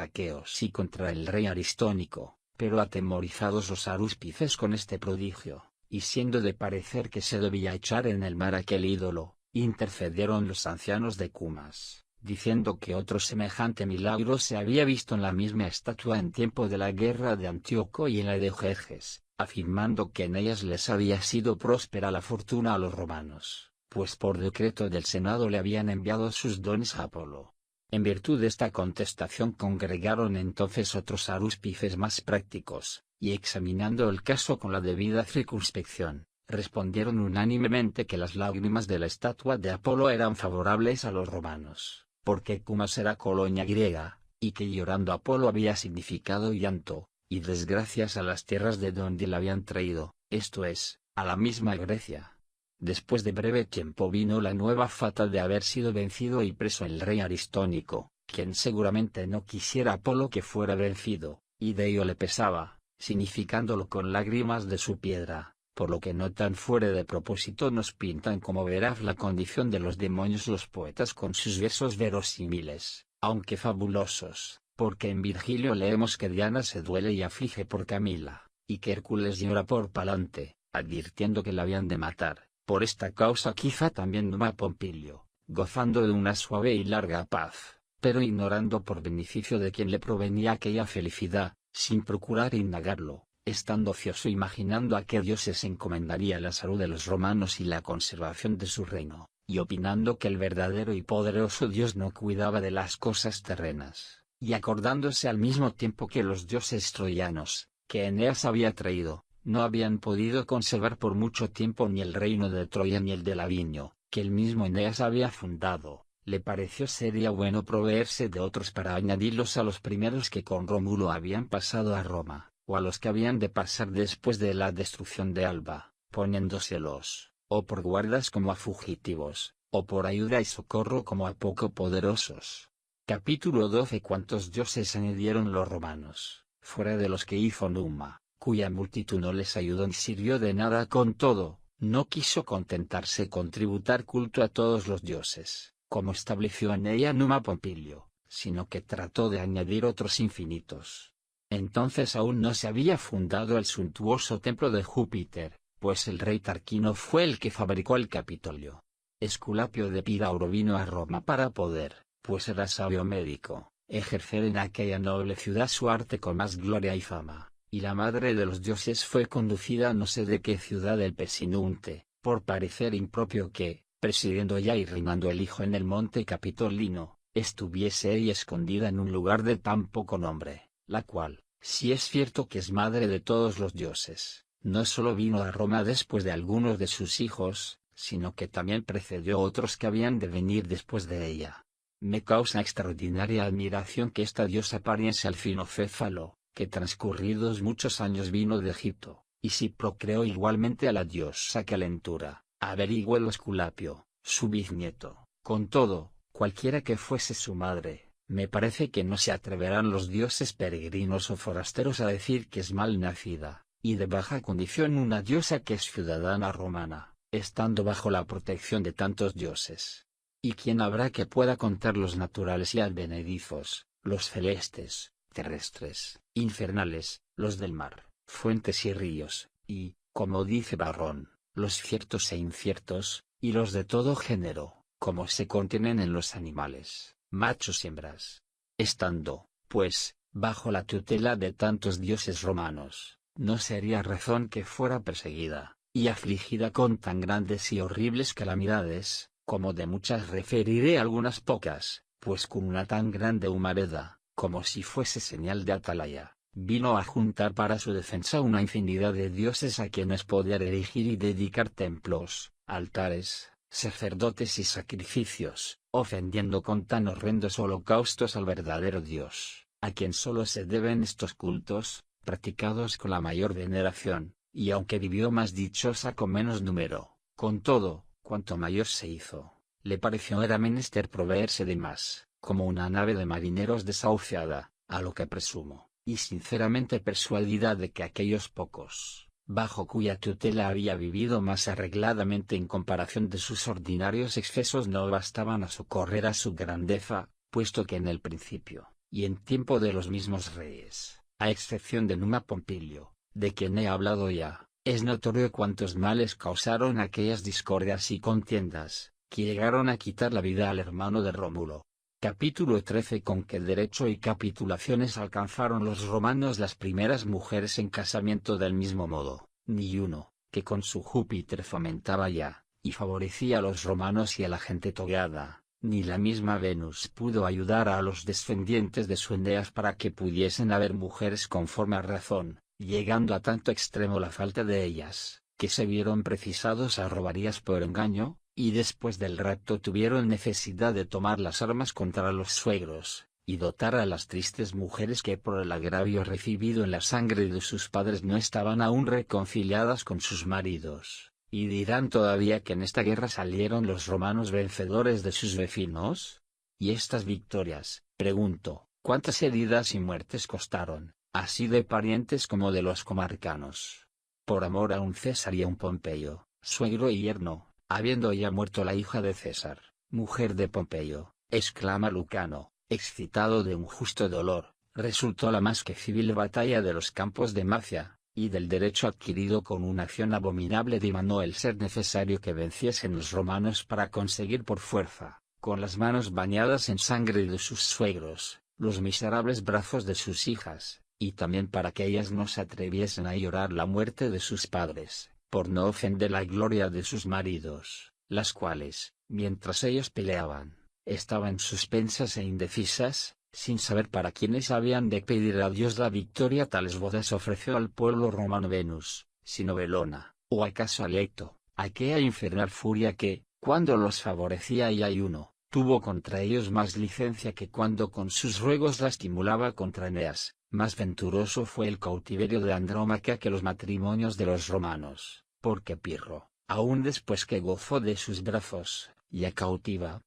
aqueos y contra el rey Aristónico, Pero atemorizados los arúspices con este prodigio, y siendo de parecer que se debía echar en el mar aquel ídolo, intercedieron los ancianos de Cumas, diciendo que otro semejante milagro se había visto en la misma estatua en tiempo de la guerra de Antíoco y en la de Jerjes, afirmando que en ellas les había sido próspera la fortuna a los romanos, pues por decreto del Senado le habían enviado sus dones a Apolo. En virtud de esta contestación congregaron entonces otros arúspices más prácticos, y examinando el caso con la debida circunspección, respondieron unánimemente que las lágrimas de la estatua de Apolo eran favorables a los romanos, porque Cumas era colonia griega, y que llorando Apolo había significado llanto, y desgracias a las tierras de donde la habían traído, esto es, a la misma Grecia. Después de breve tiempo vino la nueva fatal de haber sido vencido y preso el rey Aristónico, quien seguramente no quisiera Apolo que fuera vencido, y de ello le pesaba, significándolo con lágrimas de su piedra, por lo que no tan fuera de propósito nos pintan como veraz la condición de los demonios los poetas con sus versos verosímiles, aunque fabulosos, porque en Virgilio leemos que Diana se duele y aflige por Camila, y que Hércules llora por Palante, advirtiendo que la habían de matar. Por esta causa quizá también Numa Pompilio, gozando de una suave y larga paz, pero ignorando por beneficio de quien le provenía aquella felicidad, sin procurar indagarlo, estando ocioso imaginando a qué dioses encomendaría la salud de los romanos y la conservación de su reino, y opinando que el verdadero y poderoso Dios no cuidaba de las cosas terrenas, y acordándose al mismo tiempo que los dioses troyanos, que Eneas había traído, no habían podido conservar por mucho tiempo ni el reino de Troya ni el de Lavinio, que el mismo Eneas había fundado, le pareció sería bueno proveerse de otros para añadirlos a los primeros que con Rómulo habían pasado a Roma, o a los que habían de pasar después de la destrucción de Alba, poniéndoselos, o por guardas como a fugitivos, o por ayuda y socorro como a poco poderosos. Capítulo 12. ¿Cuántos dioses añadieron los romanos, fuera de los que hizo Numa, cuya multitud no les ayudó ni sirvió de nada? Con todo, no quiso contentarse con tributar culto a todos los dioses, como estableció en ella Numa Pompilio, sino que trató de añadir otros infinitos. Entonces aún no se había fundado el suntuoso templo de Júpiter, pues el rey Tarquino fue el que fabricó el Capitolio. Esculapio de Pirauro vino a Roma para poder, pues era sabio médico, ejercer en aquella noble ciudad su arte con más gloria y fama. Y la madre de los dioses fue conducida a no sé de qué ciudad del Pesinunte, por parecer impropio que, presidiendo ya y reinando el hijo en el monte Capitolino, estuviese ella escondida en un lugar de tan poco nombre, la cual, si es cierto que es madre de todos los dioses, no solo vino a Roma después de algunos de sus hijos, sino que también precedió otros que habían de venir después de ella. Me causa extraordinaria admiración que esta diosa pariese al Finocéfalo, que transcurridos muchos años vino de Egipto, y si procreó igualmente a la diosa Calentura, averigüe el Esculapio, su bisnieto. Con todo, cualquiera que fuese su madre, me parece que no se atreverán los dioses peregrinos o forasteros a decir que es mal nacida, y de baja condición una diosa que es ciudadana romana, estando bajo la protección de tantos dioses. ¿Y quién habrá que pueda contar los naturales y advenedizos, los celestes, terrestres, infernales, los del mar, fuentes y ríos, y, como dice Barrón, los ciertos e inciertos, y los de todo género, como se contienen en los animales, machos y hembras? Estando, pues, bajo la tutela de tantos dioses romanos, no sería razón que fuera perseguida, y afligida con tan grandes y horribles calamidades, como de muchas referiré algunas pocas, pues con una tan grande humareda, como si fuese señal de atalaya, vino a juntar para su defensa una infinidad de dioses a quienes poder erigir y dedicar templos, altares, sacerdotes y sacrificios, ofendiendo con tan horrendos holocaustos al verdadero Dios, a quien solo se deben estos cultos, practicados con la mayor veneración, y aunque vivió más dichosa con menos número, con todo, cuanto mayor se hizo, le pareció era menester proveerse de más, como una nave de marineros desahuciada, a lo que presumo, y sinceramente persuadida de que aquellos pocos, bajo cuya tutela había vivido más arregladamente en comparación de sus ordinarios excesos, no bastaban a socorrer a su grandeza, puesto que en el principio, y en tiempo de los mismos reyes, A excepción de Numa Pompilio, de quien he hablado ya, es notorio cuántos males causaron aquellas discordias y contiendas, que llegaron a quitar la vida al hermano de Rómulo. Capítulo 13. Con qué derecho y capitulaciones alcanzaron los romanos las primeras mujeres en casamiento del mismo modo, ni uno, que con su Júpiter fomentaba ya, y favorecía a los romanos y a la gente togada, ni la misma Venus pudo ayudar a los descendientes de su Eneas para que pudiesen haber mujeres conforme a razón, llegando a tanto extremo la falta de ellas, que se vieron precisados a robarías por engaño, y después del rapto tuvieron necesidad de tomar las armas contra los suegros, y dotar a las tristes mujeres que por el agravio recibido en la sangre de sus padres no estaban aún reconciliadas con sus maridos. ¿Y dirán todavía que en esta guerra salieron los romanos vencedores de sus vecinos? ¿Y estas victorias, pregunto, cuántas heridas y muertes costaron, así de parientes como de los comarcanos? Por amor a un César y a un Pompeyo, suegro y yerno, habiendo ya muerto la hija de César, mujer de Pompeyo, exclama Lucano, excitado de un justo dolor, resultó la más que civil batalla de los campos de Macia, y del derecho adquirido con una acción abominable dimanó el ser necesario que venciesen los romanos para conseguir por fuerza, con las manos bañadas en sangre de sus suegros, los miserables brazos de sus hijas, y también para que ellas no se atreviesen a llorar la muerte de sus padres, por no ofender la gloria de sus maridos, las cuales, mientras ellos peleaban, estaban suspensas e indecisas, sin saber para quiénes habían de pedir a Dios la victoria. Tales bodas ofreció al pueblo romano Venus, sino Belona, o acaso Alecto, aquella infernal furia que, cuando los favorecía y ayuno, tuvo contra ellos más licencia que cuando con sus ruegos la estimulaba contra Eneas. Más venturoso fue el cautiverio de Andrómaca que los matrimonios de los romanos, porque Pirro, aun después que gozó de sus brazos, ya cautiva,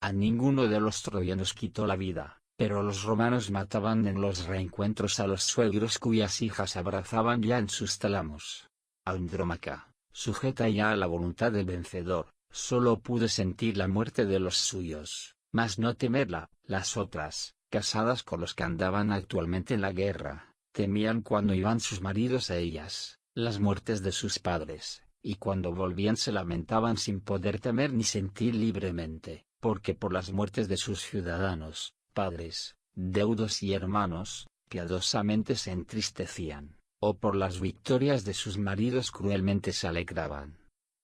a ninguno de los troyanos quitó la vida. Pero los romanos mataban en los reencuentros a los suegros cuyas hijas abrazaban ya en sus tálamos. Andrómaca, sujeta ya a la voluntad del vencedor, solo pudo sentir la muerte de los suyos, mas no temerla. Las otras, casadas con los que andaban actualmente en la guerra, temían cuando iban sus maridos a ellas, las muertes de sus padres, y cuando volvían se lamentaban sin poder temer ni sentir libremente, porque por las muertes de sus ciudadanos, padres, deudos y hermanos, piadosamente se entristecían, o por las victorias de sus maridos cruelmente se alegraban.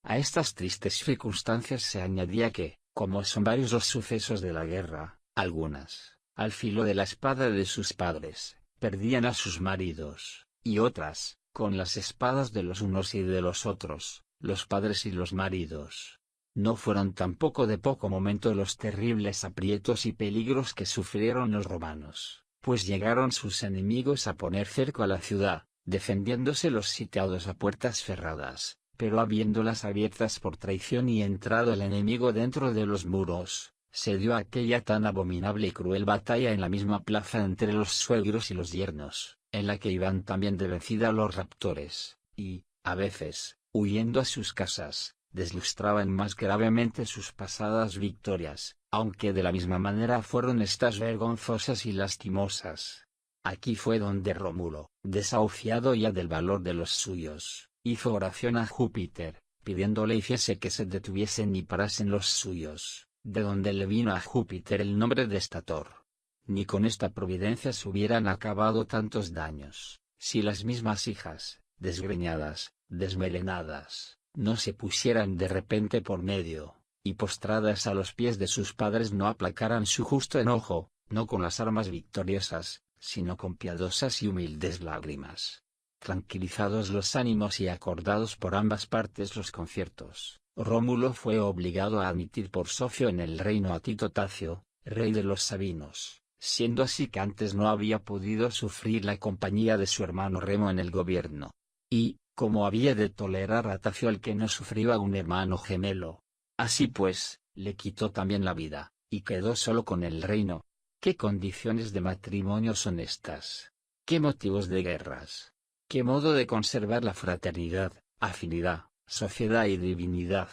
A estas tristes circunstancias se añadía que, como son varios los sucesos de la guerra, algunas, al filo de la espada de sus padres, perdían a sus maridos, y otras, con las espadas de los unos y de los otros, los padres y los maridos. No fueron tampoco de poco momento los terribles aprietos y peligros que sufrieron los romanos, pues llegaron sus enemigos a poner cerco a la ciudad, defendiéndose los sitiados a puertas cerradas, pero habiéndolas abiertas por traición y entrado el enemigo dentro de los muros, se dio aquella tan abominable y cruel batalla en la misma plaza entre los suegros y los yernos, en la que iban también de vencida los raptores, y, a veces, huyendo a sus casas, deslustraban más gravemente sus pasadas victorias, aunque de la misma manera fueron estas vergonzosas y lastimosas. Aquí fue donde Rómulo, desahuciado ya del valor de los suyos, hizo oración a Júpiter, pidiéndole hiciese que se detuviesen y parasen los suyos, de donde le vino a Júpiter el nombre de Estator. Ni con esta providencia se hubieran acabado tantos daños, si las mismas hijas, desgreñadas, desmelenadas, no se pusieran de repente por medio, y postradas a los pies de sus padres no aplacaran su justo enojo, no con las armas victoriosas, sino con piadosas y humildes lágrimas. Tranquilizados los ánimos y acordados por ambas partes los conciertos, Rómulo fue obligado a admitir por socio en el reino a Tito Tacio, rey de los Sabinos, siendo así que antes no había podido sufrir la compañía de su hermano Remo en el gobierno. Y, como había de tolerar a Tacio el que no sufría un hermano gemelo, así pues, le quitó también la vida, y quedó solo con el reino. ¿Qué condiciones de matrimonio son estas? ¿Qué motivos de guerras? ¿Qué modo de conservar la fraternidad, afinidad, sociedad y divinidad?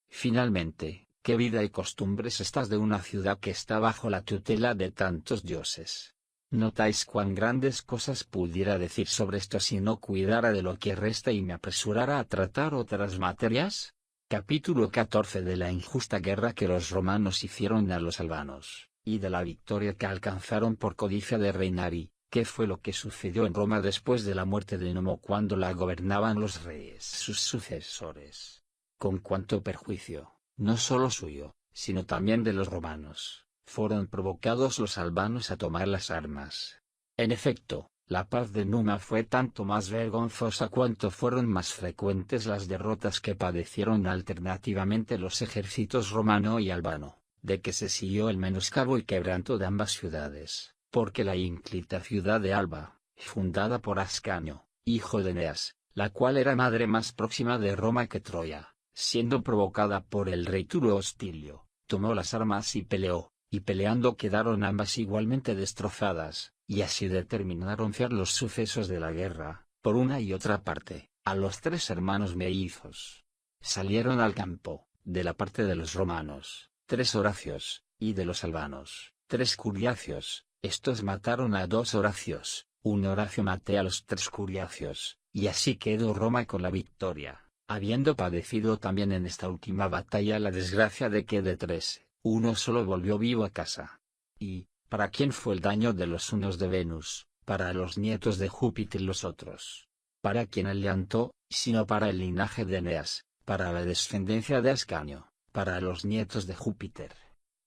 Finalmente, ¿qué vida y costumbres estas de una ciudad que está bajo la tutela de tantos dioses? ¿Notáis cuán grandes cosas pudiera decir sobre esto si no cuidara de lo que resta y me apresurara a tratar otras materias? Capítulo 14 de la injusta guerra que los romanos hicieron a los albanos, y de la victoria que alcanzaron por codicia de reinar y, ¿qué fue lo que sucedió en Roma después de la muerte de Nomo cuando la gobernaban los reyes sus sucesores? Con cuánto perjuicio, no solo suyo, sino también de los romanos, fueron provocados los albanos a tomar las armas. En efecto, la paz de Numa fue tanto más vergonzosa cuanto fueron más frecuentes las derrotas que padecieron alternativamente los ejércitos romano y albano, de que se siguió el menoscabo y quebranto de ambas ciudades, porque la ínclita ciudad de Alba, fundada por Ascanio, hijo de Eneas, la cual era madre más próxima de Roma que Troya, siendo provocada por el rey Tulo Hostilio, tomó las armas y peleó, y peleando quedaron ambas igualmente destrozadas, y así determinaron fiar los sucesos de la guerra, por una y otra parte, a los 3 hermanos mellizos. Salieron al campo, de la parte de los romanos, 3 Horacios, y de los albanos, 3 Curiacios. Estos mataron a 2 Horacios, un Horacio maté a los 3 Curiacios, y así quedó Roma con la victoria, habiendo padecido también en esta última batalla la desgracia de que de 3, uno solo volvió vivo a casa. Y, ¿para quién fue el daño de los unos de Venus? Para los nietos de Júpiter los otros. ¿Para quién el llanto, sino para el linaje de Eneas, para la descendencia de Ascanio, para los nietos de Júpiter?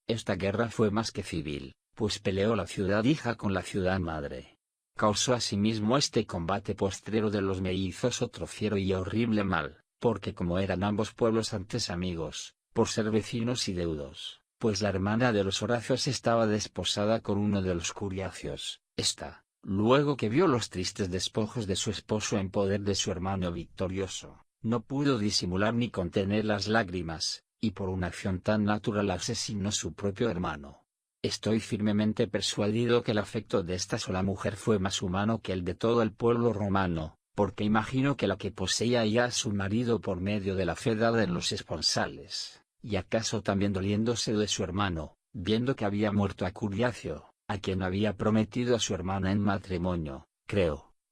Esta guerra fue más que civil, pues peleó la ciudad hija con la ciudad madre. Causó asimismo este combate postrero de los mellizos otro fiero y horrible mal, porque como eran ambos pueblos antes amigos, por ser vecinos y deudos, pues la hermana de los Horacios estaba desposada con uno de los Curiacios, esta, luego que vio los tristes despojos de su esposo en poder de su hermano victorioso, no pudo disimular ni contener las lágrimas, y por una acción tan natural asesinó su propio hermano. Estoy firmemente persuadido que el afecto de esta sola mujer fue más humano que el de todo el pueblo romano, porque imagino que la que poseía ya a su marido por medio de la fe dada en los esponsales, y acaso también doliéndose de su hermano, viendo que había muerto a Curiacio, a quien había prometido a su hermana en matrimonio,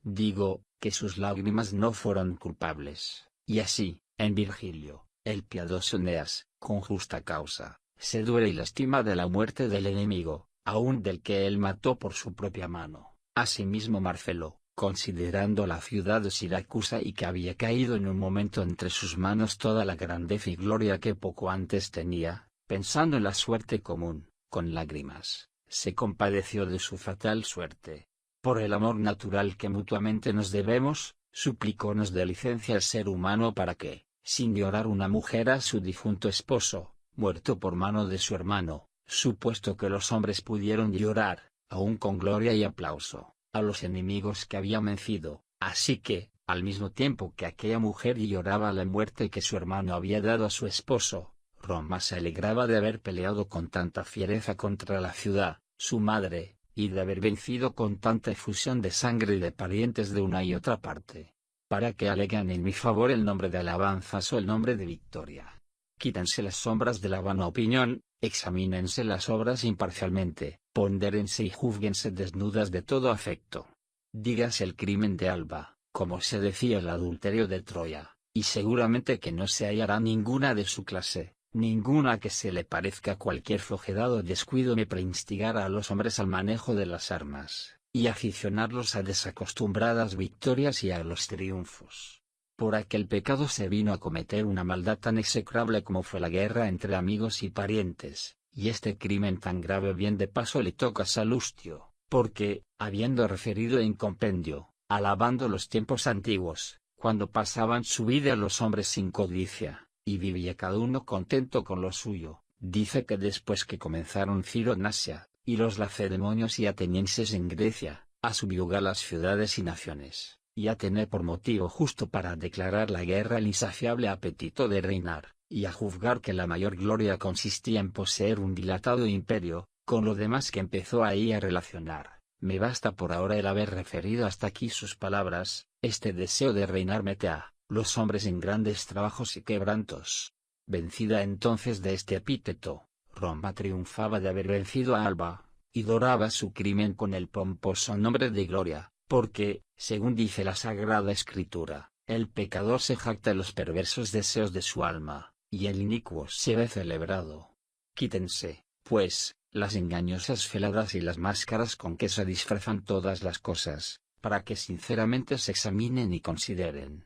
digo, que sus lágrimas no fueron culpables, y así, en Virgilio, el piadoso Eneas, con justa causa, se duele y lastima de la muerte del enemigo, aun del que él mató por su propia mano. Asimismo Marcelo, considerando la ciudad de Siracusa y que había caído en un momento entre sus manos toda la grandeza y gloria que poco antes tenía, pensando en la suerte común, con lágrimas, se compadeció de su fatal suerte. Por el amor natural que mutuamente nos debemos, suplicónos de licencia al ser humano para que, sin llorar una mujer a su difunto esposo, muerto por mano de su hermano, supuesto que los hombres pudieron llorar, aun con gloria y aplauso, a los enemigos que había vencido, así que, al mismo tiempo que aquella mujer lloraba la muerte que su hermano había dado a su esposo, Roma se alegraba de haber peleado con tanta fiereza contra la ciudad, su madre, y de haber vencido con tanta efusión de sangre y de parientes de una y otra parte. Para que aleguen en mi favor el nombre de alabanzas o el nombre de victoria. Quítense las sombras de la vana opinión, examínense las obras imparcialmente, pondérense y júzguense desnudas de todo afecto. Dígase el crimen de Alba, como se decía el adulterio de Troya, y seguramente que no se hallará ninguna de su clase, ninguna que se le parezca cualquier flojedad o descuido me preinstigara a los hombres al manejo de las armas, y aficionarlos a desacostumbradas victorias y a los triunfos. Por aquel pecado se vino a cometer una maldad tan execrable como fue la guerra entre amigos y parientes, y este crimen tan grave bien de paso le toca a Salustio, porque, habiendo referido en compendio, alabando los tiempos antiguos, cuando pasaban su vida los hombres sin codicia, y vivía cada uno contento con lo suyo, dice que después que comenzaron Ciro en Asia, y los lacedemonios y atenienses en Grecia, a subyugar las ciudades y naciones, y a tener por motivo justo para declarar la guerra el insaciable apetito de reinar, y a juzgar que la mayor gloria consistía en poseer un dilatado imperio, con lo demás que empezó ahí a relacionar. Me basta por ahora el haber referido hasta aquí sus palabras, este deseo de reinar mete a los hombres en grandes trabajos y quebrantos. Vencida entonces de este epíteto, Roma triunfaba de haber vencido a Alba, y doraba su crimen con el pomposo nombre de gloria, porque, según dice la Sagrada Escritura, el pecador se jacta de los perversos deseos de su alma, y el inicuo se ve celebrado. Quítense, pues, las engañosas veladas y las máscaras con que se disfrazan todas las cosas, para que sinceramente se examinen y consideren.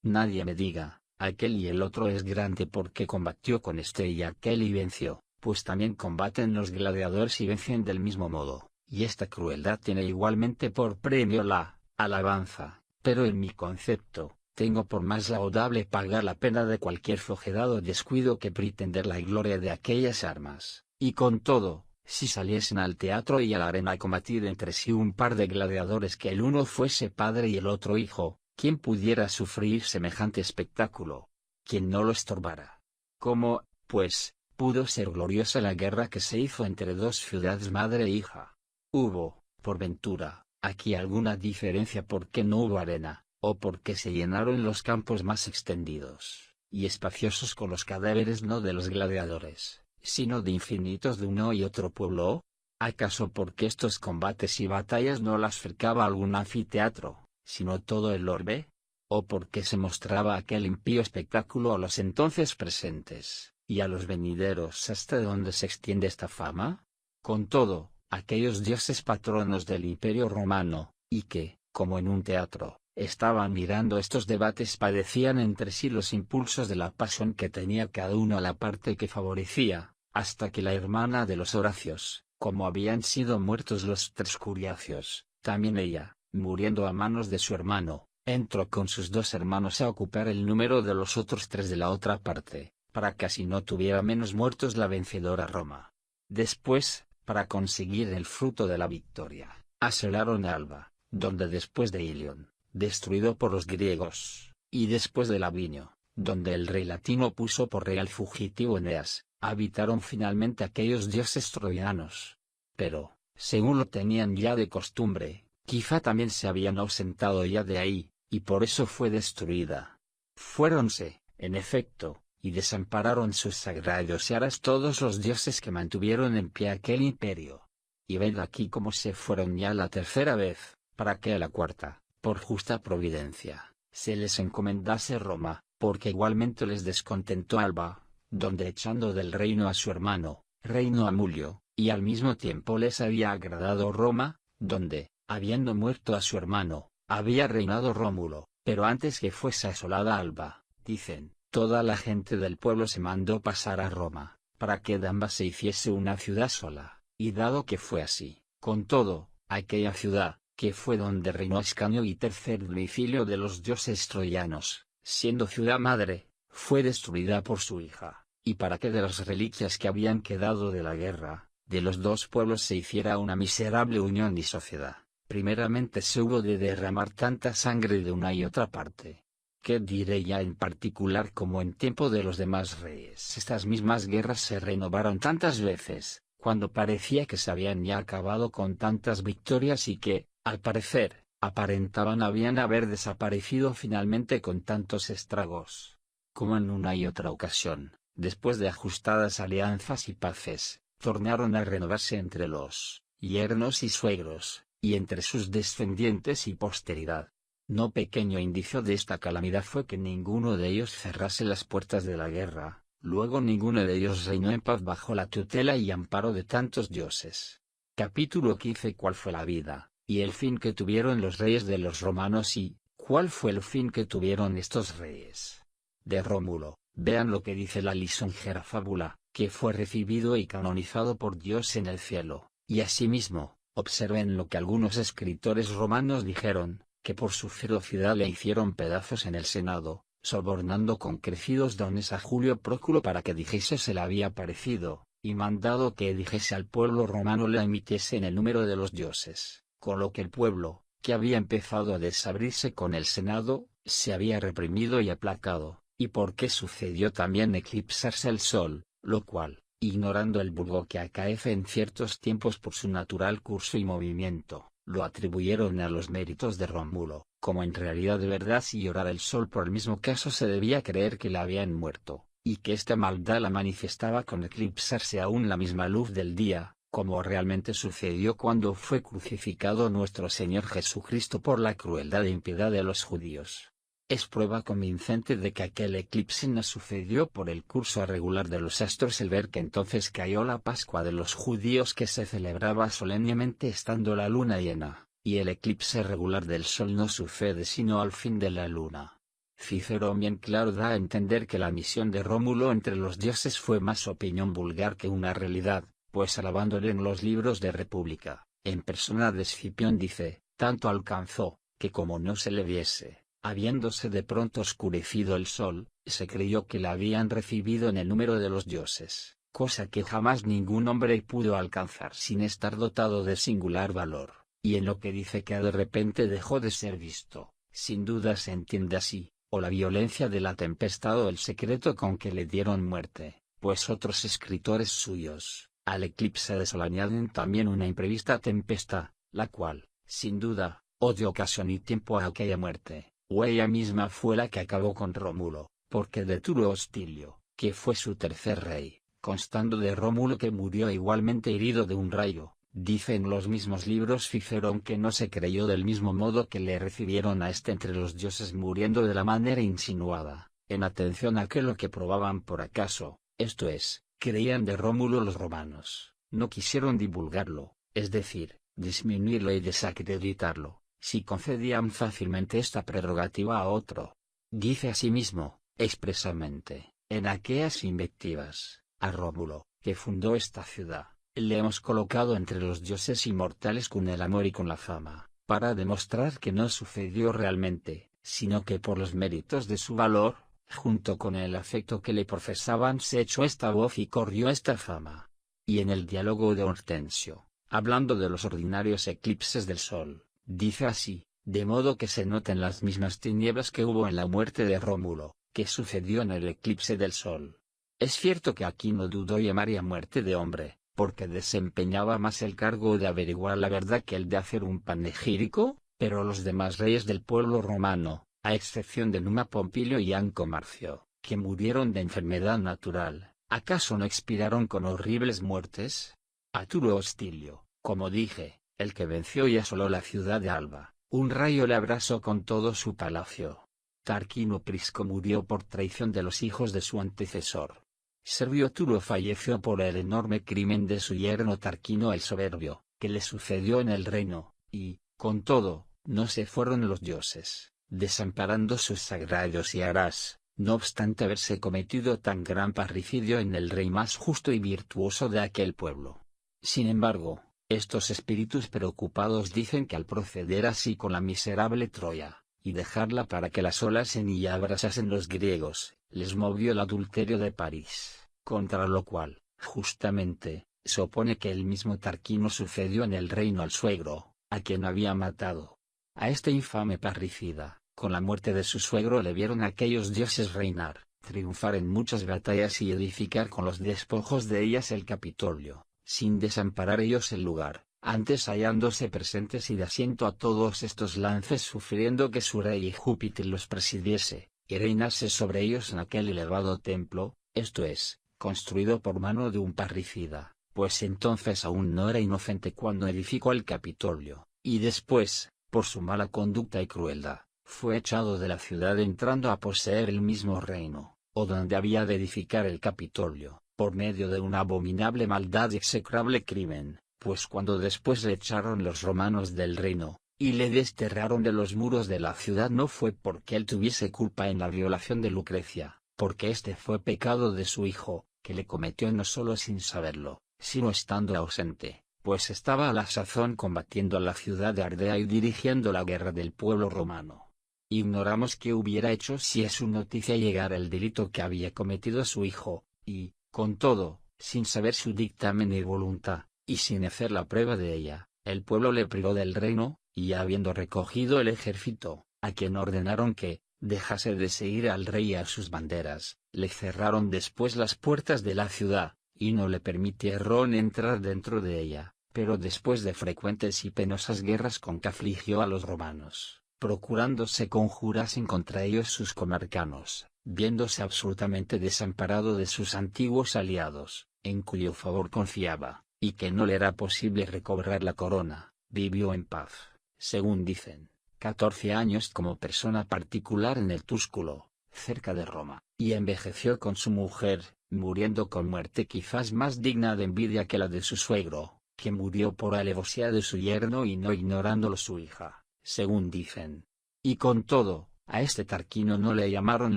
Nadie me diga, aquel y el otro es grande porque combatió con este y aquel y venció, pues también combaten los gladiadores y vencen del mismo modo, y esta crueldad tiene igualmente por premio la alabanza, pero en mi concepto, tengo por más laudable pagar la pena de cualquier flojedad o descuido que pretender la gloria de aquellas armas, y con todo, si saliesen al teatro y a la arena a combatir entre sí un par de gladiadores que el uno fuese padre y el otro hijo, ¿quién pudiera sufrir semejante espectáculo? ¿Quién no lo estorbara? ¿Cómo, pues, pudo ser gloriosa la guerra que se hizo entre dos ciudades madre e hija? ¿Hubo, por ventura, aquí alguna diferencia porque no hubo arena, o porque se llenaron los campos más extendidos y espaciosos con los cadáveres no de los gladiadores, sino de infinitos de uno y otro pueblo? ¿Acaso porque estos combates y batallas no las cercaba algún anfiteatro, sino todo el orbe? ¿O porque se mostraba aquel impío espectáculo a los entonces presentes, y a los venideros hasta donde se extiende esta fama? Con todo, aquellos dioses patronos del Imperio Romano, y que, como en un teatro, estaban mirando estos debates, padecían entre sí los impulsos de la pasión que tenía cada uno a la parte que favorecía, hasta que la hermana de los Horacios, como habían sido muertos los tres Curiacios, también ella, muriendo a manos de su hermano, entró con sus dos hermanos a ocupar el número de los otros tres de la otra parte, para que así no tuviera menos muertos la vencedora Roma. Después, para conseguir el fruto de la victoria, asolaron Alba, donde después de Ilión, destruido por los griegos, y después de Lavinio, donde el rey latino puso por rey al fugitivo Eneas, habitaron finalmente aquellos dioses troyanos. Pero, según lo tenían ya de costumbre, quizá también se habían ausentado ya de ahí, y por eso fue destruida. Fuéronse, en efecto, y desampararon sus sagrados aras todos los dioses que mantuvieron en pie aquel imperio. Y ved aquí cómo se fueron ya la tercera vez, para que a la cuarta, por justa providencia, se les encomendase Roma, porque igualmente les descontentó Alba, donde echando del reino a su hermano, reinó Amulio, y al mismo tiempo les había agradado Roma, donde, habiendo muerto a su hermano, había reinado Rómulo, pero antes que fuese asolada Alba, dicen, toda la gente del pueblo se mandó pasar a Roma, para que de ambas se hiciese una ciudad sola, y dado que fue así, con todo, aquella ciudad, que fue donde reinó Ascanio y tercer domicilio de los dioses troyanos, siendo ciudad madre, fue destruida por su hija, y para que de las reliquias que habían quedado de la guerra, de los dos pueblos se hiciera una miserable unión y sociedad, primeramente se hubo de derramar tanta sangre de una y otra parte. ¿Qué diré ya en particular como en tiempo de los demás reyes? Estas mismas guerras se renovaron tantas veces, cuando parecía que se habían ya acabado con tantas victorias y que, al parecer, aparentaban habían haber desaparecido finalmente con tantos estragos. Como en una y otra ocasión, después de ajustadas alianzas y paces, tornaron a renovarse entre los yernos y suegros, y entre sus descendientes y posteridad. No pequeño indicio de esta calamidad fue que ninguno de ellos cerrase las puertas de la guerra, luego ninguno de ellos reinó en paz bajo la tutela y amparo de tantos dioses. Capítulo 15. ¿Cuál fue la vida, y el fin que tuvieron los reyes de los romanos y, cuál fue el fin que tuvieron estos reyes? De Rómulo, vean lo que dice la lisonjera fábula, que fue recibido y canonizado por Dios en el cielo, y asimismo, observen lo que algunos escritores romanos dijeron, que por su ferocidad le hicieron pedazos en el Senado, sobornando con crecidos dones a Julio Próculo para que dijese se le había parecido, y mandado que dijese al pueblo romano la emitiese en el número de los dioses, con lo que el pueblo, que había empezado a desabrirse con el Senado, se había reprimido y aplacado, y porque sucedió también eclipsarse el sol, lo cual, ignorando el vulgo que acaece en ciertos tiempos por su natural curso y movimiento, lo atribuyeron a los méritos de Rómulo, como en realidad de verdad si llorara el sol por el mismo caso se debía creer que la habían muerto, y que esta maldad la manifestaba con eclipsarse aún la misma luz del día, como realmente sucedió cuando fue crucificado nuestro Señor Jesucristo por la crueldad e impiedad de los judíos. Es prueba convincente de que aquel eclipse no sucedió por el curso regular de los astros el ver que entonces cayó la Pascua de los judíos que se celebraba solemnemente estando la luna llena, y el eclipse regular del sol no sucede sino al fin de la luna. Cicerón bien claro da a entender que la misión de Rómulo entre los dioses fue más opinión vulgar que una realidad, pues alabándole en los libros de República, en persona de Escipión dice, tanto alcanzó, que como no se le viese, habiéndose de pronto oscurecido el sol, se creyó que la habían recibido en el número de los dioses, cosa que jamás ningún hombre pudo alcanzar sin estar dotado de singular valor, y en lo que dice que de repente dejó de ser visto, sin duda se entiende así, o la violencia de la tempestad o el secreto con que le dieron muerte, pues otros escritores suyos, al eclipse de sol añaden también una imprevista tempestad, la cual, sin duda, o dio ocasión y tiempo a aquella muerte, o ella misma fue la que acabó con Rómulo, porque de Tulo Hostilio, que fue su tercer rey, constando de Rómulo que murió igualmente herido de un rayo, dice en los mismos libros Cicerón que no se creyó del mismo modo que le recibieron a este entre los dioses muriendo de la manera insinuada, en atención a que lo que probaban por acaso, esto es, creían de Rómulo los romanos, no quisieron divulgarlo, es decir, disminuirlo y desacreditarlo, si concedían fácilmente esta prerrogativa a otro. Dice asimismo, expresamente, en aquellas invectivas, a Rómulo, que fundó esta ciudad, le hemos colocado entre los dioses inmortales con el amor y con la fama, para demostrar que no sucedió realmente, sino que por los méritos de su valor, junto con el afecto que le profesaban se echó esta voz y corrió esta fama. Y en el diálogo de Hortensio, hablando de los ordinarios eclipses del sol, dice así, de modo que se noten las mismas tinieblas que hubo en la muerte de Rómulo, que sucedió en el eclipse del sol. Es cierto que aquí no dudó llamaría muerte de hombre, porque desempeñaba más el cargo de averiguar la verdad que el de hacer un panegírico, pero los demás reyes del pueblo romano, a excepción de Numa Pompilio y Anco Marcio, que murieron de enfermedad natural, ¿acaso no expiraron con horribles muertes? A Tulo Hostilio, como dije, el que venció y asoló la ciudad de Alba, un rayo le abrasó con todo su palacio. Tarquino Prisco murió por traición de los hijos de su antecesor. Servio Tulo falleció por el enorme crimen de su yerno Tarquino el Soberbio, que le sucedió en el reino, y, con todo, no se fueron los dioses, desamparando sus sagrados y harás, no obstante haberse cometido tan gran parricidio en el rey más justo y virtuoso de aquel pueblo. Sin embargo, estos espíritus preocupados dicen que al proceder así con la miserable Troya, y dejarla para que las olas en ella abrasasen los griegos, les movió el adulterio de París, contra lo cual, justamente, se opone que el mismo Tarquino sucedió en el reino al suegro, a quien había matado. A este infame parricida, con la muerte de su suegro le vieron aquellos dioses reinar, triunfar en muchas batallas y edificar con los despojos de ellas el Capitolio, sin desamparar ellos el lugar, antes hallándose presentes y de asiento a todos estos lances sufriendo que su rey Júpiter los presidiese, y reinase sobre ellos en aquel elevado templo, esto es, construido por mano de un parricida, pues entonces aún no era inocente cuando edificó el Capitolio, y después, por su mala conducta y crueldad, fue echado de la ciudad entrando a poseer el mismo reino, o donde había de edificar el Capitolio, por medio de una abominable maldad y execrable crimen, pues cuando después le echaron los romanos del reino, y le desterraron de los muros de la ciudad no fue porque él tuviese culpa en la violación de Lucrecia, porque este fue pecado de su hijo, que le cometió no solo sin saberlo, sino estando ausente, pues estaba a la sazón combatiendo a la ciudad de Ardea y dirigiendo la guerra del pueblo romano. Ignoramos qué hubiera hecho si a su noticia llegara el delito que había cometido su hijo, y, con todo, sin saber su dictamen y voluntad, y sin hacer la prueba de ella, el pueblo le privó del reino, y habiendo recogido el ejército, a quien ordenaron que dejase de seguir al rey y a sus banderas, le cerraron después las puertas de la ciudad, y no le permitieron entrar dentro de ella, pero después de frecuentes y penosas guerras con que afligió a los romanos, procurándose conjurasen contra ellos sus comarcanos, viéndose absolutamente desamparado de sus antiguos aliados, en cuyo favor confiaba, y que no le era posible recobrar la corona, vivió en paz, según dicen, 14 años como persona particular en el Túsculo, cerca de Roma, y envejeció con su mujer, muriendo con muerte quizás más digna de envidia que la de su suegro, que murió por alevosía de su yerno y no ignorándolo su hija, según dicen. Y con todo, a este Tarquino no le llamaron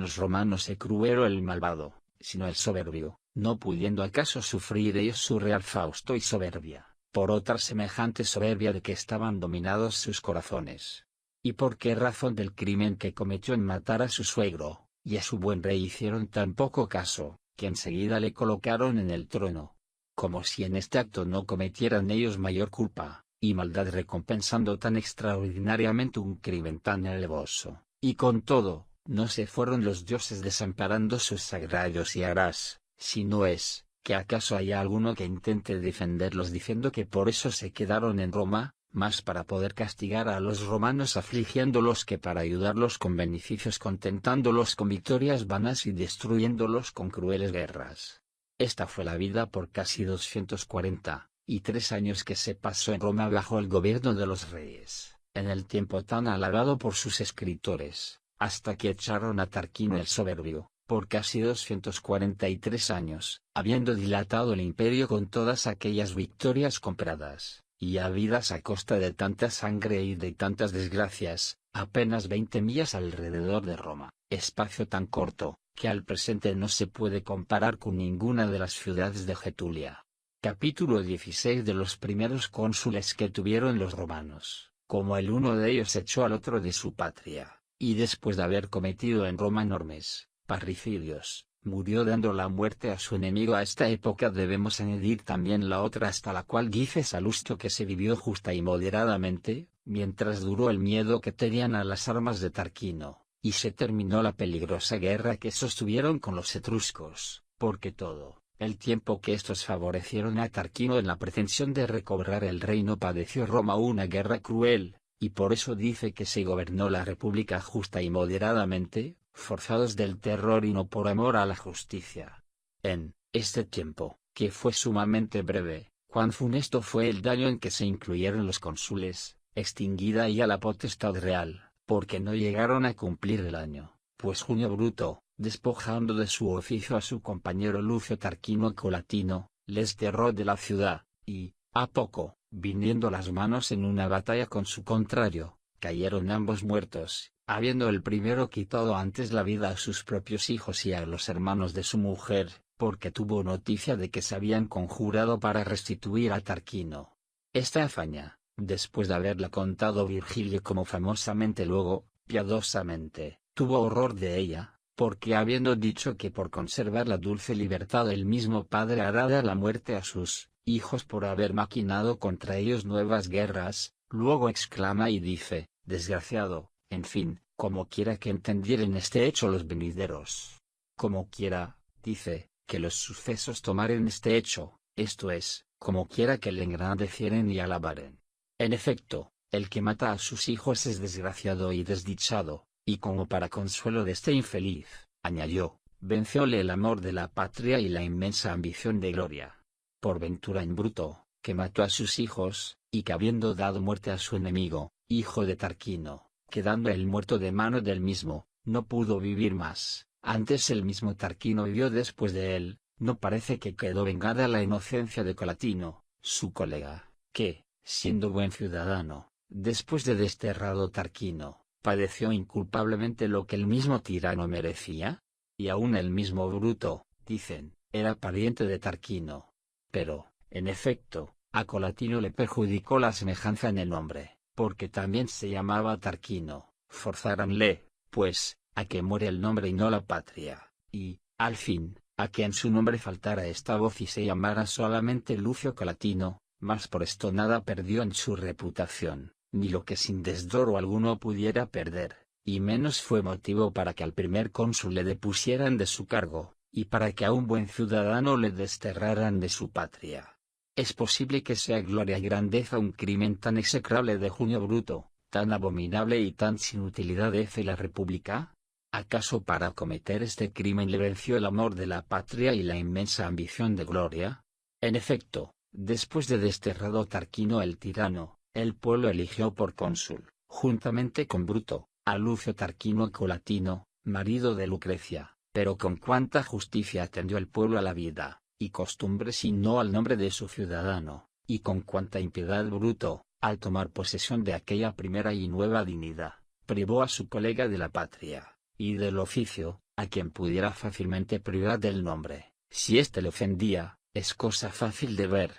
los romanos el cruel o el malvado, sino el soberbio, no pudiendo acaso sufrir ellos su real Fausto y soberbia, por otra semejante soberbia de que estaban dominados sus corazones. ¿Y por qué razón del crimen que cometió en matar a su suegro, y a su buen rey hicieron tan poco caso, que enseguida le colocaron en el trono? Como si en este acto no cometieran ellos mayor culpa y maldad recompensando tan extraordinariamente un crimen tan alevoso, y con todo, no se fueron los dioses desamparando sus sagrados y harás, si no es, que acaso haya alguno que intente defenderlos diciendo que por eso se quedaron en Roma, más para poder castigar a los romanos afligiéndolos que para ayudarlos con beneficios contentándolos con victorias vanas y destruyéndolos con crueles guerras. Esta fue la vida por casi 243 años que se pasó en Roma bajo el gobierno de los reyes, en el tiempo tan alabado por sus escritores, hasta que echaron a Tarquino el soberbio, por casi 243 años, habiendo dilatado el imperio con todas aquellas victorias compradas, y habidas a costa de tanta sangre y de tantas desgracias, apenas 20 millas alrededor de Roma, espacio tan corto, que al presente no se puede comparar con ninguna de las ciudades de Getulia. Capítulo 16 de los primeros cónsules que tuvieron los romanos, como el uno de ellos echó al otro de su patria, y después de haber cometido en Roma enormes parricidios, murió dando la muerte a su enemigo. A esta época debemos añadir también la otra hasta la cual dice Salustio que se vivió justa y moderadamente, mientras duró el miedo que tenían a las armas de Tarquino, y se terminó la peligrosa guerra que sostuvieron con los etruscos, porque todo el tiempo que estos favorecieron a Tarquino en la pretensión de recobrar el reino padeció Roma una guerra cruel, y por eso dice que se gobernó la república justa y moderadamente, forzados del terror y no por amor a la justicia. En este tiempo, que fue sumamente breve, cuán funesto fue el daño en que se incluyeron los cónsules, extinguida ya la potestad real, porque no llegaron a cumplir el año, pues Junio Bruto, despojando de su oficio a su compañero Lucio Tarquino Colatino, les derrotó de la ciudad, y, a poco, viniendo las manos en una batalla con su contrario, cayeron ambos muertos, habiendo el primero quitado antes la vida a sus propios hijos y a los hermanos de su mujer, porque tuvo noticia de que se habían conjurado para restituir a Tarquino. Esta hazaña, después de haberla contado Virgilio como famosamente luego, piadosamente, tuvo horror de ella, porque habiendo dicho que por conservar la dulce libertad el mismo padre hará dar la muerte a sus hijos por haber maquinado contra ellos nuevas guerras, luego exclama y dice, desgraciado, en fin, como quiera que entendieren este hecho los venideros. Como quiera, dice, que los sucesos tomaren este hecho, esto es, como quiera que le engrandecieren y alabaren. En efecto, el que mata a sus hijos es desgraciado y desdichado, y como para consuelo de este infeliz, añadió, vencióle el amor de la patria y la inmensa ambición de gloria. Por ventura en Bruto, que mató a sus hijos, y que habiendo dado muerte a su enemigo, hijo de Tarquino, quedando el muerto de mano del mismo, no pudo vivir más, antes el mismo Tarquino vivió después de él, no parece que quedó vengada la inocencia de Colatino, su colega, que, siendo buen ciudadano, después de desterrado Tarquino, padeció inculpablemente lo que el mismo tirano merecía, y aun el mismo Bruto, dicen, era pariente de Tarquino. Pero, en efecto, a Colatino le perjudicó la semejanza en el nombre, porque también se llamaba Tarquino, forzáranle, pues, a que muere el nombre y no la patria, y, al fin, a que en su nombre faltara esta voz y se llamara solamente Lucio Colatino, mas por esto nada perdió en su reputación, ni lo que sin desdoro alguno pudiera perder, y menos fue motivo para que al primer cónsul le depusieran de su cargo, y para que a un buen ciudadano le desterraran de su patria. ¿Es posible que sea gloria y grandeza un crimen tan execrable de Junio Bruto, tan abominable y tan sin utilidad de la República? ¿Acaso para cometer este crimen le venció el amor de la patria y la inmensa ambición de gloria? En efecto, Después de desterrado Tarquino el tirano, el pueblo eligió por cónsul, juntamente con Bruto, a Lucio Tarquino Colatino, marido de Lucrecia, pero con cuánta justicia atendió el pueblo a la vida y costumbres y no al nombre de su ciudadano, y con cuánta impiedad Bruto, al tomar posesión de aquella primera y nueva dignidad, privó a su colega de la patria, y del oficio, a quien pudiera fácilmente privar del nombre, si éste le ofendía, es cosa fácil de ver.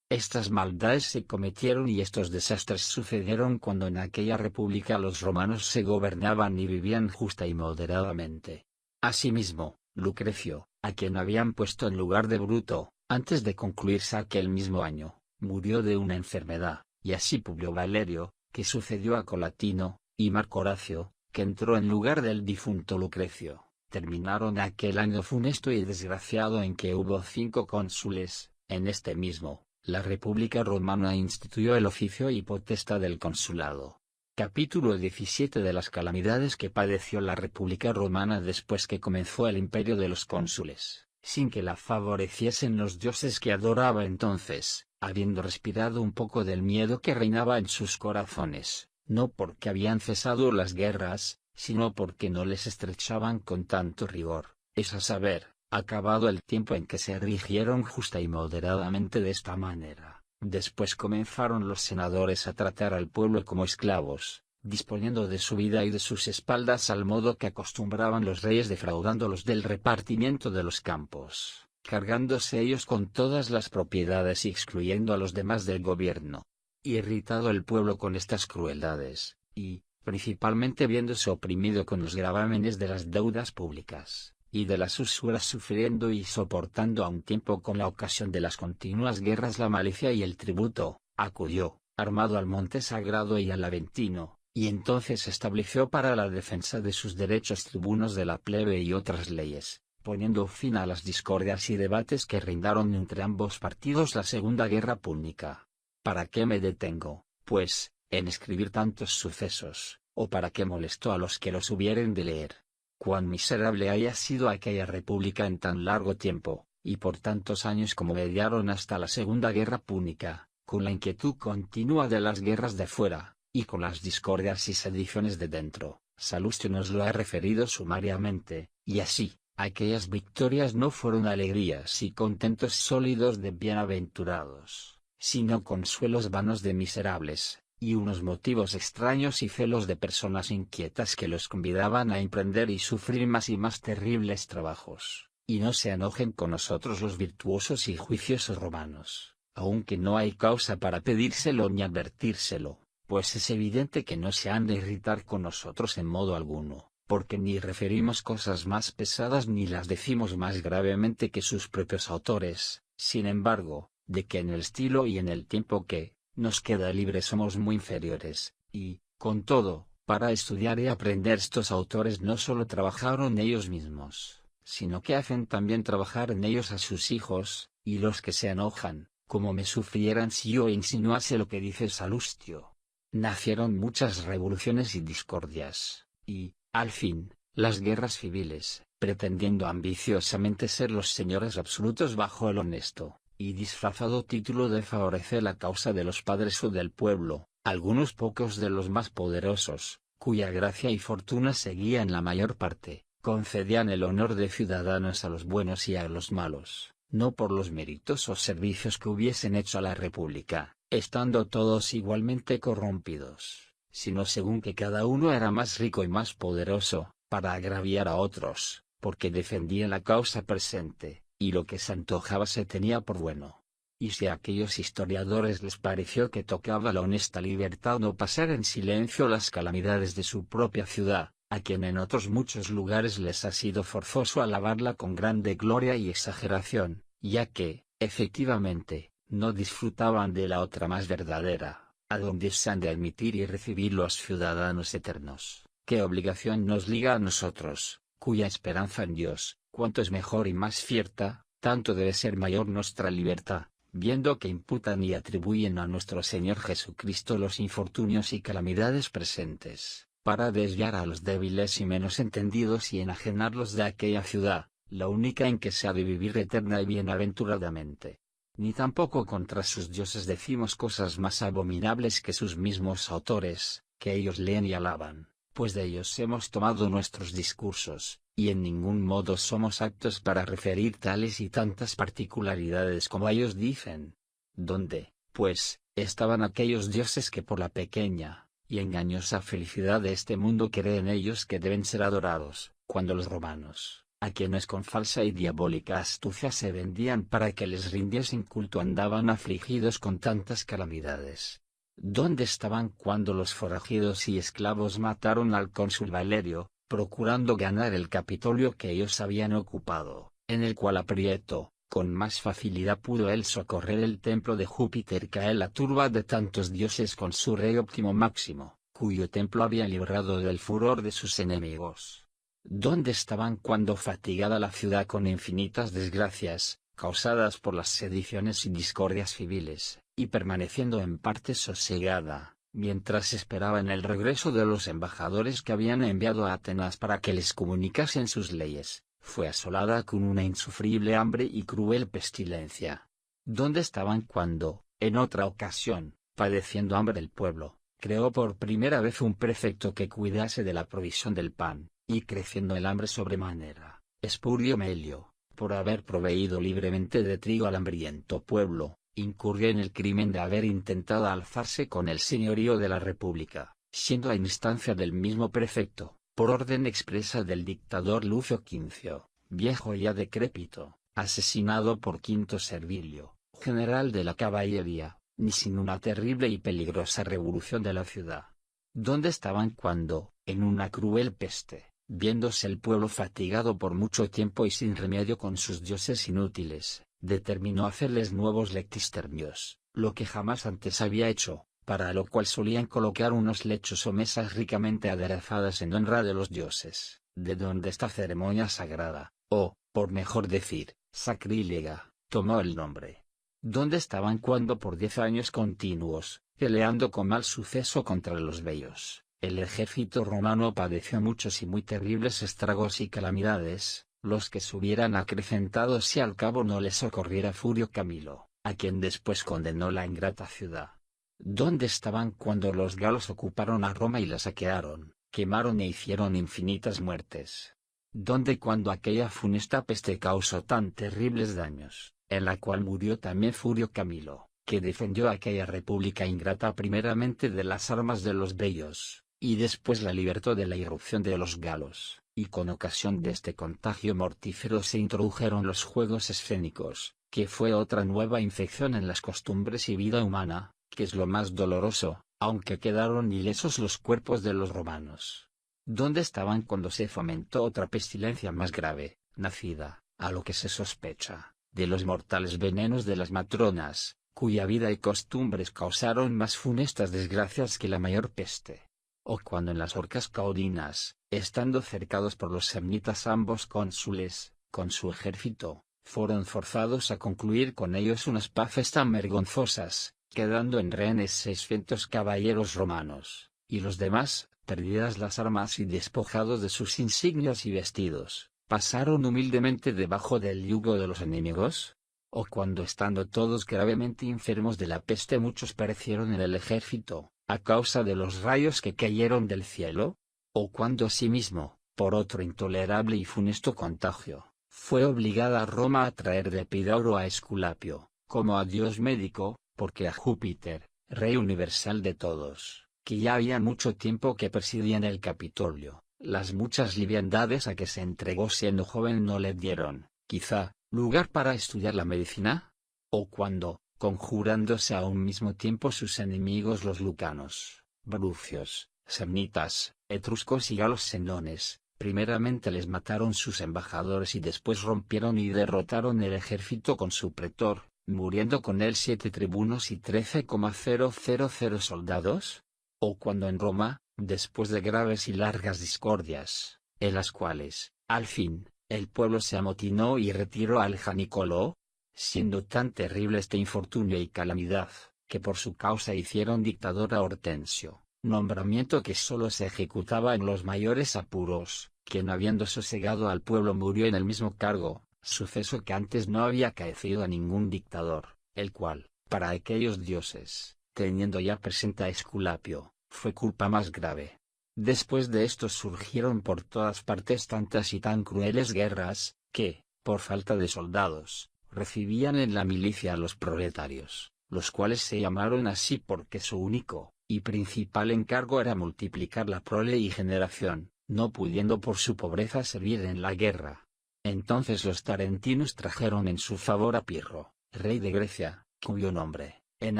Estas maldades se cometieron y estos desastres sucedieron cuando en aquella república los romanos se gobernaban y vivían justa y moderadamente. Asimismo, Lucrecio, a quien habían puesto en lugar de Bruto, antes de concluirse aquel mismo año, murió de una enfermedad, y así Publio Valerio, que sucedió a Colatino, y Marco Horacio, que entró en lugar del difunto Lucrecio, terminaron aquel año funesto y desgraciado en que hubo 5 cónsules. En este mismo, la República Romana instituyó el oficio y potestad del consulado. Capítulo 17 de las calamidades que padeció la República Romana después que comenzó el imperio de los cónsules, sin que la favoreciesen los dioses que adoraba entonces, habiendo respirado un poco del miedo que reinaba en sus corazones, no porque habían cesado las guerras, sino porque no les estrechaban con tanto rigor, es a saber, acabado el tiempo en que se rigieron justa y moderadamente de esta manera. Después comenzaron los senadores a tratar al pueblo como esclavos, disponiendo de su vida y de sus espaldas al modo que acostumbraban los reyes, defraudándolos del repartimiento de los campos, cargándose ellos con todas las propiedades y excluyendo a los demás del gobierno. Irritado el pueblo con estas crueldades, y, principalmente viéndose oprimido con los gravámenes de las deudas públicas, y de las usuras, sufriendo y soportando a un tiempo con la ocasión de las continuas guerras la malicia y el tributo, acudió, armado al monte sagrado y al Aventino, y entonces estableció para la defensa de sus derechos tribunos de la plebe y otras leyes, poniendo fin a las discordias y debates que reindaron entre ambos partidos la Segunda Guerra Púnica. ¿Para qué me detengo, pues, en escribir tantos sucesos, o para qué molesto a los que los hubieren de leer? Cuán miserable haya sido aquella república en tan largo tiempo, y por tantos años como mediaron hasta la Segunda Guerra Púnica, con la inquietud continua de las guerras de fuera, y con las discordias y sediciones de dentro. Salustio nos lo ha referido sumariamente, y así, aquellas victorias no fueron alegrías y contentos sólidos de bienaventurados, sino consuelos vanos de miserables, y unos motivos extraños y celos de personas inquietas que los convidaban a emprender y sufrir más y más terribles trabajos. Y no se enojen con nosotros los virtuosos y juiciosos romanos, aunque no hay causa para pedírselo ni advertírselo, pues es evidente que no se han de irritar con nosotros en modo alguno, porque ni referimos cosas más pesadas ni las decimos más gravemente que sus propios autores. Sin embargo, de que en el estilo y en el tiempo que nos queda libre somos muy inferiores, y, con todo, para estudiar y aprender estos autores no solo trabajaron ellos mismos, sino que hacen también trabajar en ellos a sus hijos, y los que se enojan, como me sufrieran si yo insinuase lo que dice Salustio. Nacieron muchas revoluciones y discordias, y, al fin, las guerras civiles, pretendiendo ambiciosamente ser los señores absolutos bajo el honesto y disfrazado título de favorecer la causa de los padres o del pueblo, algunos pocos de los más poderosos, cuya gracia y fortuna seguían la mayor parte, concedían el honor de ciudadanos a los buenos y a los malos, no por los méritos o servicios que hubiesen hecho a la república, estando todos igualmente corrompidos, sino según que cada uno era más rico y más poderoso, para agraviar a otros, porque defendía la causa presente, y lo que se antojaba se tenía por bueno. Y si a aquellos historiadores les pareció que tocaba la honesta libertad no pasar en silencio las calamidades de su propia ciudad, a quien en otros muchos lugares les ha sido forzoso alabarla con grande gloria y exageración, ya que, efectivamente, no disfrutaban de la otra más verdadera, a donde se han de admitir y recibir los ciudadanos eternos, ¿qué obligación nos liga a nosotros, cuya esperanza en Dios, cuanto es mejor y más cierta, tanto debe ser mayor nuestra libertad, viendo que imputan y atribuyen a nuestro Señor Jesucristo los infortunios y calamidades presentes, para desviar a los débiles y menos entendidos y enajenarlos de aquella ciudad, la única en que se ha de vivir eterna y bienaventuradamente. ni tampoco contra sus dioses decimos cosas más abominables que sus mismos autores, que ellos leen y alaban, pues de ellos hemos tomado nuestros discursos, y en ningún modo somos aptos para referir tales y tantas particularidades como ellos dicen. ¿Dónde, pues, estaban aquellos dioses que por la pequeña y engañosa felicidad de este mundo creen ellos que deben ser adorados, cuando los romanos, a quienes con falsa y diabólica astucia se vendían para que les rindiesen culto, andaban afligidos con tantas calamidades? ¿Dónde estaban cuando los forajidos y esclavos mataron al cónsul Valerio, procurando ganar el Capitolio que ellos habían ocupado, en el cual aprieto, con más facilidad pudo él socorrer el templo de Júpiter que a él la turba de tantos dioses con su rey óptimo Máximo, cuyo templo había librado del furor de sus enemigos? ¿Dónde estaban cuando fatigada la ciudad con infinitas desgracias, causadas por las sediciones y discordias civiles, y permaneciendo en parte sosegada, mientras esperaban el regreso de los embajadores que habían enviado a Atenas para que les comunicasen sus leyes, fue asolada con una insufrible hambre y cruel pestilencia? ¿Dónde estaban cuando, en otra ocasión, padeciendo hambre el pueblo, creó por primera vez un prefecto que cuidase de la provisión del pan, y creciendo el hambre sobremanera, Espurio Melio, por haber proveído libremente de trigo al hambriento pueblo, incurrió en el crimen de haber intentado alzarse con el señorío de la República, siendo a instancia del mismo prefecto, por orden expresa del dictador Lucio Quincio, viejo ya decrépito, asesinado por Quinto Servilio, general de la caballería, ni sin una terrible y peligrosa revolución de la ciudad. ¿Dónde estaban cuando, en una cruel peste, viéndose el pueblo fatigado por mucho tiempo y sin remedio con sus dioses inútiles, determinó hacerles nuevos lectistermios, lo que jamás antes había hecho, para lo cual solían colocar unos lechos o mesas ricamente aderezadas en honra de los dioses, de donde esta ceremonia sagrada, o, por mejor decir, sacrílega, tomó el nombre? ¿Dónde estaban cuando por 10 años continuos, peleando con mal suceso contra los bellos, el ejército romano padeció muchos y muy terribles estragos y calamidades, los que se hubieran acrecentado si al cabo no les socorriera Furio Camilo, a quien después condenó la ingrata ciudad? ¿Dónde estaban cuando los galos ocuparon a Roma y la saquearon, quemaron e hicieron infinitas muertes? ¿Dónde cuando aquella funesta peste causó tan terribles daños, en la cual murió también Furio Camilo, que defendió aquella república ingrata primeramente de las armas de los bellos, y después la libertó de la irrupción de los galos, y con ocasión de este contagio mortífero se introdujeron los juegos escénicos, que fue otra nueva infección en las costumbres y vida humana, que es lo más doloroso, aunque quedaron ilesos los cuerpos de los romanos? ¿Dónde estaban cuando se fomentó otra pestilencia más grave, nacida, a lo que se sospecha, de los mortales venenos de las matronas, cuya vida y costumbres causaron más funestas desgracias que la mayor peste? ¿O cuando en las horcas caudinas, estando cercados por los samnitas ambos cónsules, con su ejército, fueron forzados a concluir con ellos unas paces tan vergonzosas, quedando en rehenes 600 caballeros romanos, y los demás, perdidas las armas y despojados de sus insignias y vestidos, pasaron humildemente debajo del yugo de los enemigos? ¿O cuando estando todos gravemente enfermos de la peste muchos perecieron en el ejército, a causa de los rayos que cayeron del cielo? ¿O cuando asimismo, por otro intolerable y funesto contagio, fue obligada Roma a traer de Epidauro a Esculapio, como a Dios médico, porque a Júpiter, Rey universal de todos, que ya había mucho tiempo que presidían el Capitolio, las muchas liviandades a que se entregó siendo joven no le dieron, quizá, lugar para estudiar la medicina? ¿O cuando, conjurándose a un mismo tiempo sus enemigos los lucanos, brucios, samnitas, etruscos y galos senones, primeramente les mataron sus embajadores y después rompieron y derrotaron el ejército con su pretor, muriendo con él 7 tribunos y 13,000 soldados? ¿O cuando en Roma, después de graves y largas discordias, en las cuales, al fin, el pueblo se amotinó y retiró al Janícolo? Siendo tan terrible este infortunio y calamidad, que por su causa hicieron dictador a Hortensio, nombramiento que sólo se ejecutaba en los mayores apuros, quien habiendo sosegado al pueblo murió en el mismo cargo, suceso que antes no había acaecido a ningún dictador, el cual, para aquellos dioses, teniendo ya presente a Esculapio, fue culpa más grave. Después de esto surgieron por todas partes tantas y tan crueles guerras, que, por falta de soldados, recibían en la milicia a los proletarios, los cuales se llamaron así porque su único y principal encargo era multiplicar la prole y generación, no pudiendo por su pobreza servir en la guerra. Entonces los tarentinos trajeron en su favor a Pirro, rey de Grecia, cuyo nombre, en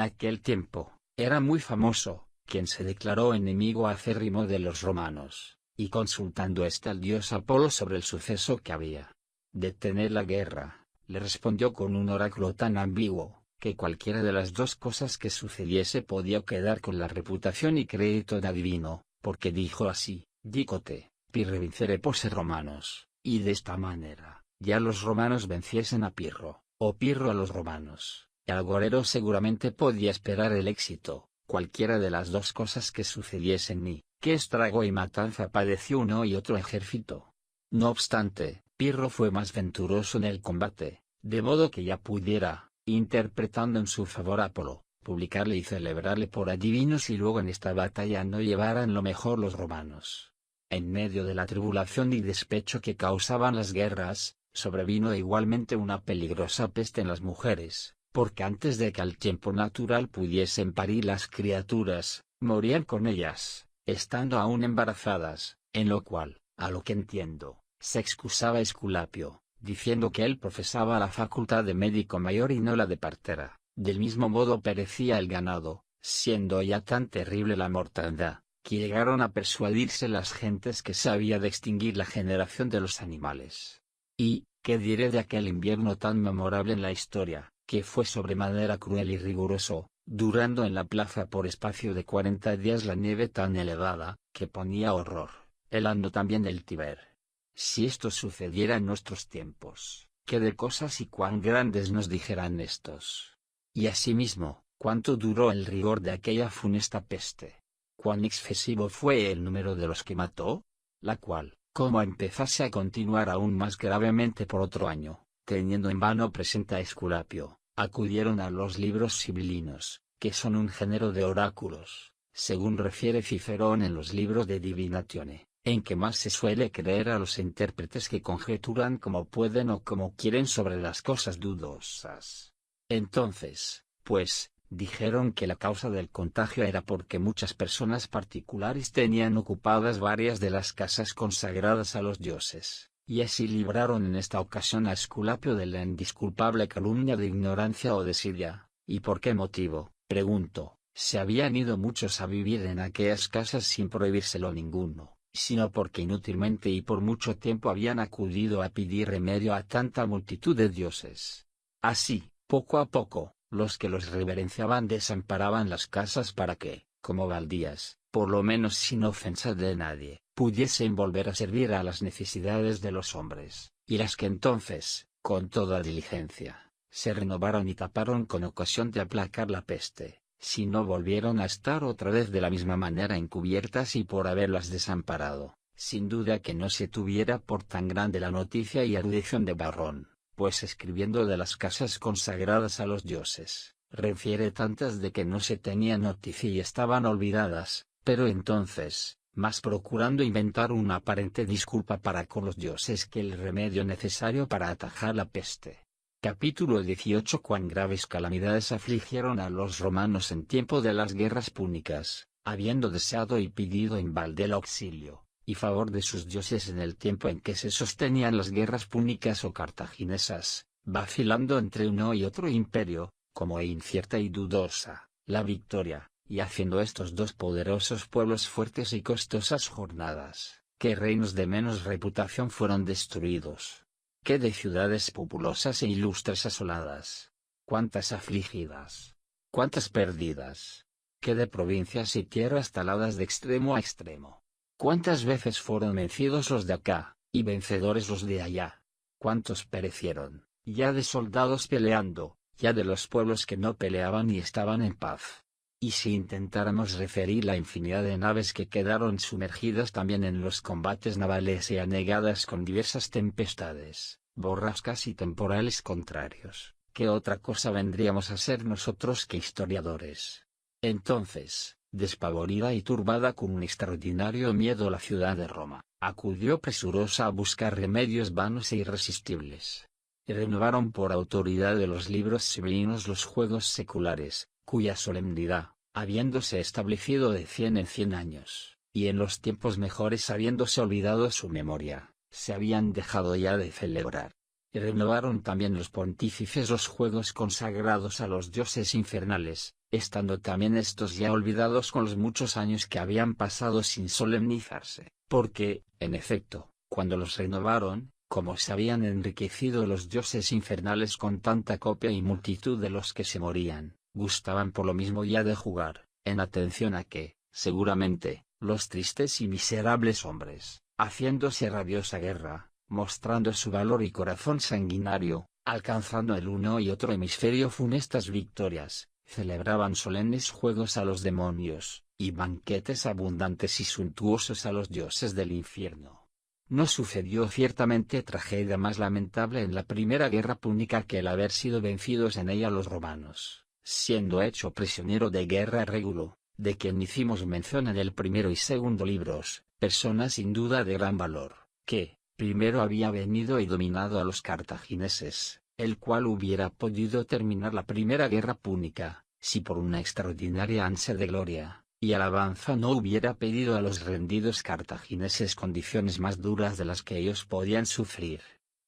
aquel tiempo, era muy famoso, quien se declaró enemigo acérrimo de los romanos, y consultando al dios Apolo sobre el suceso que había de tener la guerra, le respondió con un oráculo tan ambiguo, que cualquiera de las dos cosas que sucediese podía quedar con la reputación y crédito de adivino, porque dijo así: dícote, Pirre venceré pose romanos, y de esta manera, ya los romanos venciesen a Pirro, o Pirro a los romanos, y Algorero seguramente podía esperar el éxito, cualquiera de las dos cosas que sucediesen, ni qué estrago y matanza padeció uno y otro ejército. No obstante, Pirro fue más venturoso en el combate, de modo que ya pudiera, interpretando en su favor a Apolo, publicarle y celebrarle por adivinos y luego en esta batalla no llevaran lo mejor los romanos. En medio de la tribulación y despecho que causaban las guerras, sobrevino igualmente una peligrosa peste en las mujeres, porque antes de que al tiempo natural pudiesen parir las criaturas, morían con ellas, estando aún embarazadas, en lo cual, a lo que entiendo, se excusaba Esculapio, diciendo que él profesaba la facultad de médico mayor y no la de partera. Del mismo modo perecía el ganado, siendo ya tan terrible la mortandad, que llegaron a persuadirse las gentes que se había de extinguir la generación de los animales. Y, ¿qué diré de aquel invierno tan memorable en la historia, que fue sobremanera cruel y riguroso, durando en la plaza por espacio de 40 días la nieve tan elevada, que ponía horror, helando también el Tíber? Si esto sucediera en nuestros tiempos, ¿qué de cosas y cuán grandes nos dijeran estos? Y asimismo, ¿cuánto duró el rigor de aquella funesta peste? ¿Cuán excesivo fue el número de los que mató? La cual, como empezase a continuar aún más gravemente por otro año, teniendo en vano presente a Esculapio, acudieron a los libros sibilinos, que son un género de oráculos, según refiere Cicerón en los libros de Divinatione, en que más se suele creer a los intérpretes que conjeturan como pueden o como quieren sobre las cosas dudosas. Entonces, pues, dijeron que la causa del contagio era porque muchas personas particulares tenían ocupadas varias de las casas consagradas a los dioses, y así libraron en esta ocasión a Esculapio de la indisculpable calumnia de ignorancia o desidia. ¿Y por qué motivo? Pregunto. Se habían ido muchos a vivir en aquellas casas sin prohibírselo ninguno, sino porque inútilmente y por mucho tiempo habían acudido a pedir remedio a tanta multitud de dioses. Así, poco a poco, los que los reverenciaban desamparaban las casas para que, como baldías, por lo menos sin ofensa de nadie, pudiesen volver a servir a las necesidades de los hombres, y las que entonces, con toda diligencia, se renovaron y taparon con ocasión de aplacar la peste, si no volvieron a estar otra vez de la misma manera encubiertas y por haberlas desamparado, sin duda que no se tuviera por tan grande la noticia y erudición de Varrón, pues escribiendo de las casas consagradas a los dioses, refiere tantas de que no se tenía noticia y estaban olvidadas, pero entonces, más procurando inventar una aparente disculpa para con los dioses que el remedio necesario para atajar la peste. Capítulo 18. Cuán graves calamidades afligieron a los romanos en tiempo de las guerras púnicas, habiendo deseado y pedido en balde el auxilio y favor de sus dioses en el tiempo en que se sostenían las guerras púnicas o cartaginesas, vacilando entre uno y otro imperio, como incierta y dudosa, la victoria, y haciendo estos dos poderosos pueblos fuertes y costosas jornadas, que reinos de menos reputación fueron destruidos. Qué de ciudades populosas e ilustres asoladas, cuántas afligidas, cuántas perdidas, qué de provincias y tierras taladas de extremo a extremo. ¿Cuántas veces fueron vencidos los de acá, y vencedores los de allá? ¿Cuántos perecieron, ya de soldados peleando, ya de los pueblos que no peleaban y estaban en paz? Y si intentáramos referir la infinidad de naves que quedaron sumergidas también en los combates navales y anegadas con diversas tempestades, borrascas y temporales contrarios, ¿qué otra cosa vendríamos a ser nosotros que historiadores? Entonces, despavorida y turbada con un extraordinario miedo, la ciudad de Roma acudió presurosa a buscar remedios vanos e irresistibles. Renovaron por autoridad de los libros sibilinos los juegos seculares, cuya solemnidad, habiéndose establecido de 100 en 100 años, y en los tiempos mejores habiéndose olvidado su memoria, se habían dejado ya de celebrar. Y renovaron también los pontífices los juegos consagrados a los dioses infernales, estando también estos ya olvidados con los muchos años que habían pasado sin solemnizarse, porque, en efecto, cuando los renovaron, como se habían enriquecido los dioses infernales con tanta copia y multitud de los que se morían, gustaban por lo mismo ya de jugar, en atención a que, seguramente, los tristes y miserables hombres, haciéndose rabiosa guerra, mostrando su valor y corazón sanguinario, alcanzando el uno y otro hemisferio funestas victorias, celebraban solemnes juegos a los demonios, y banquetes abundantes y suntuosos a los dioses del infierno. No sucedió ciertamente tragedia más lamentable en la primera guerra púnica que el haber sido vencidos en ella los romanos, siendo hecho prisionero de guerra Régulo, de quien hicimos mención en el primero y segundo libros, persona sin duda de gran valor, que, primero había venido y dominado a los cartagineses, el cual hubiera podido terminar la primera guerra púnica, si por una extraordinaria ansia de gloria y alabanza no hubiera pedido a los rendidos cartagineses condiciones más duras de las que ellos podían sufrir.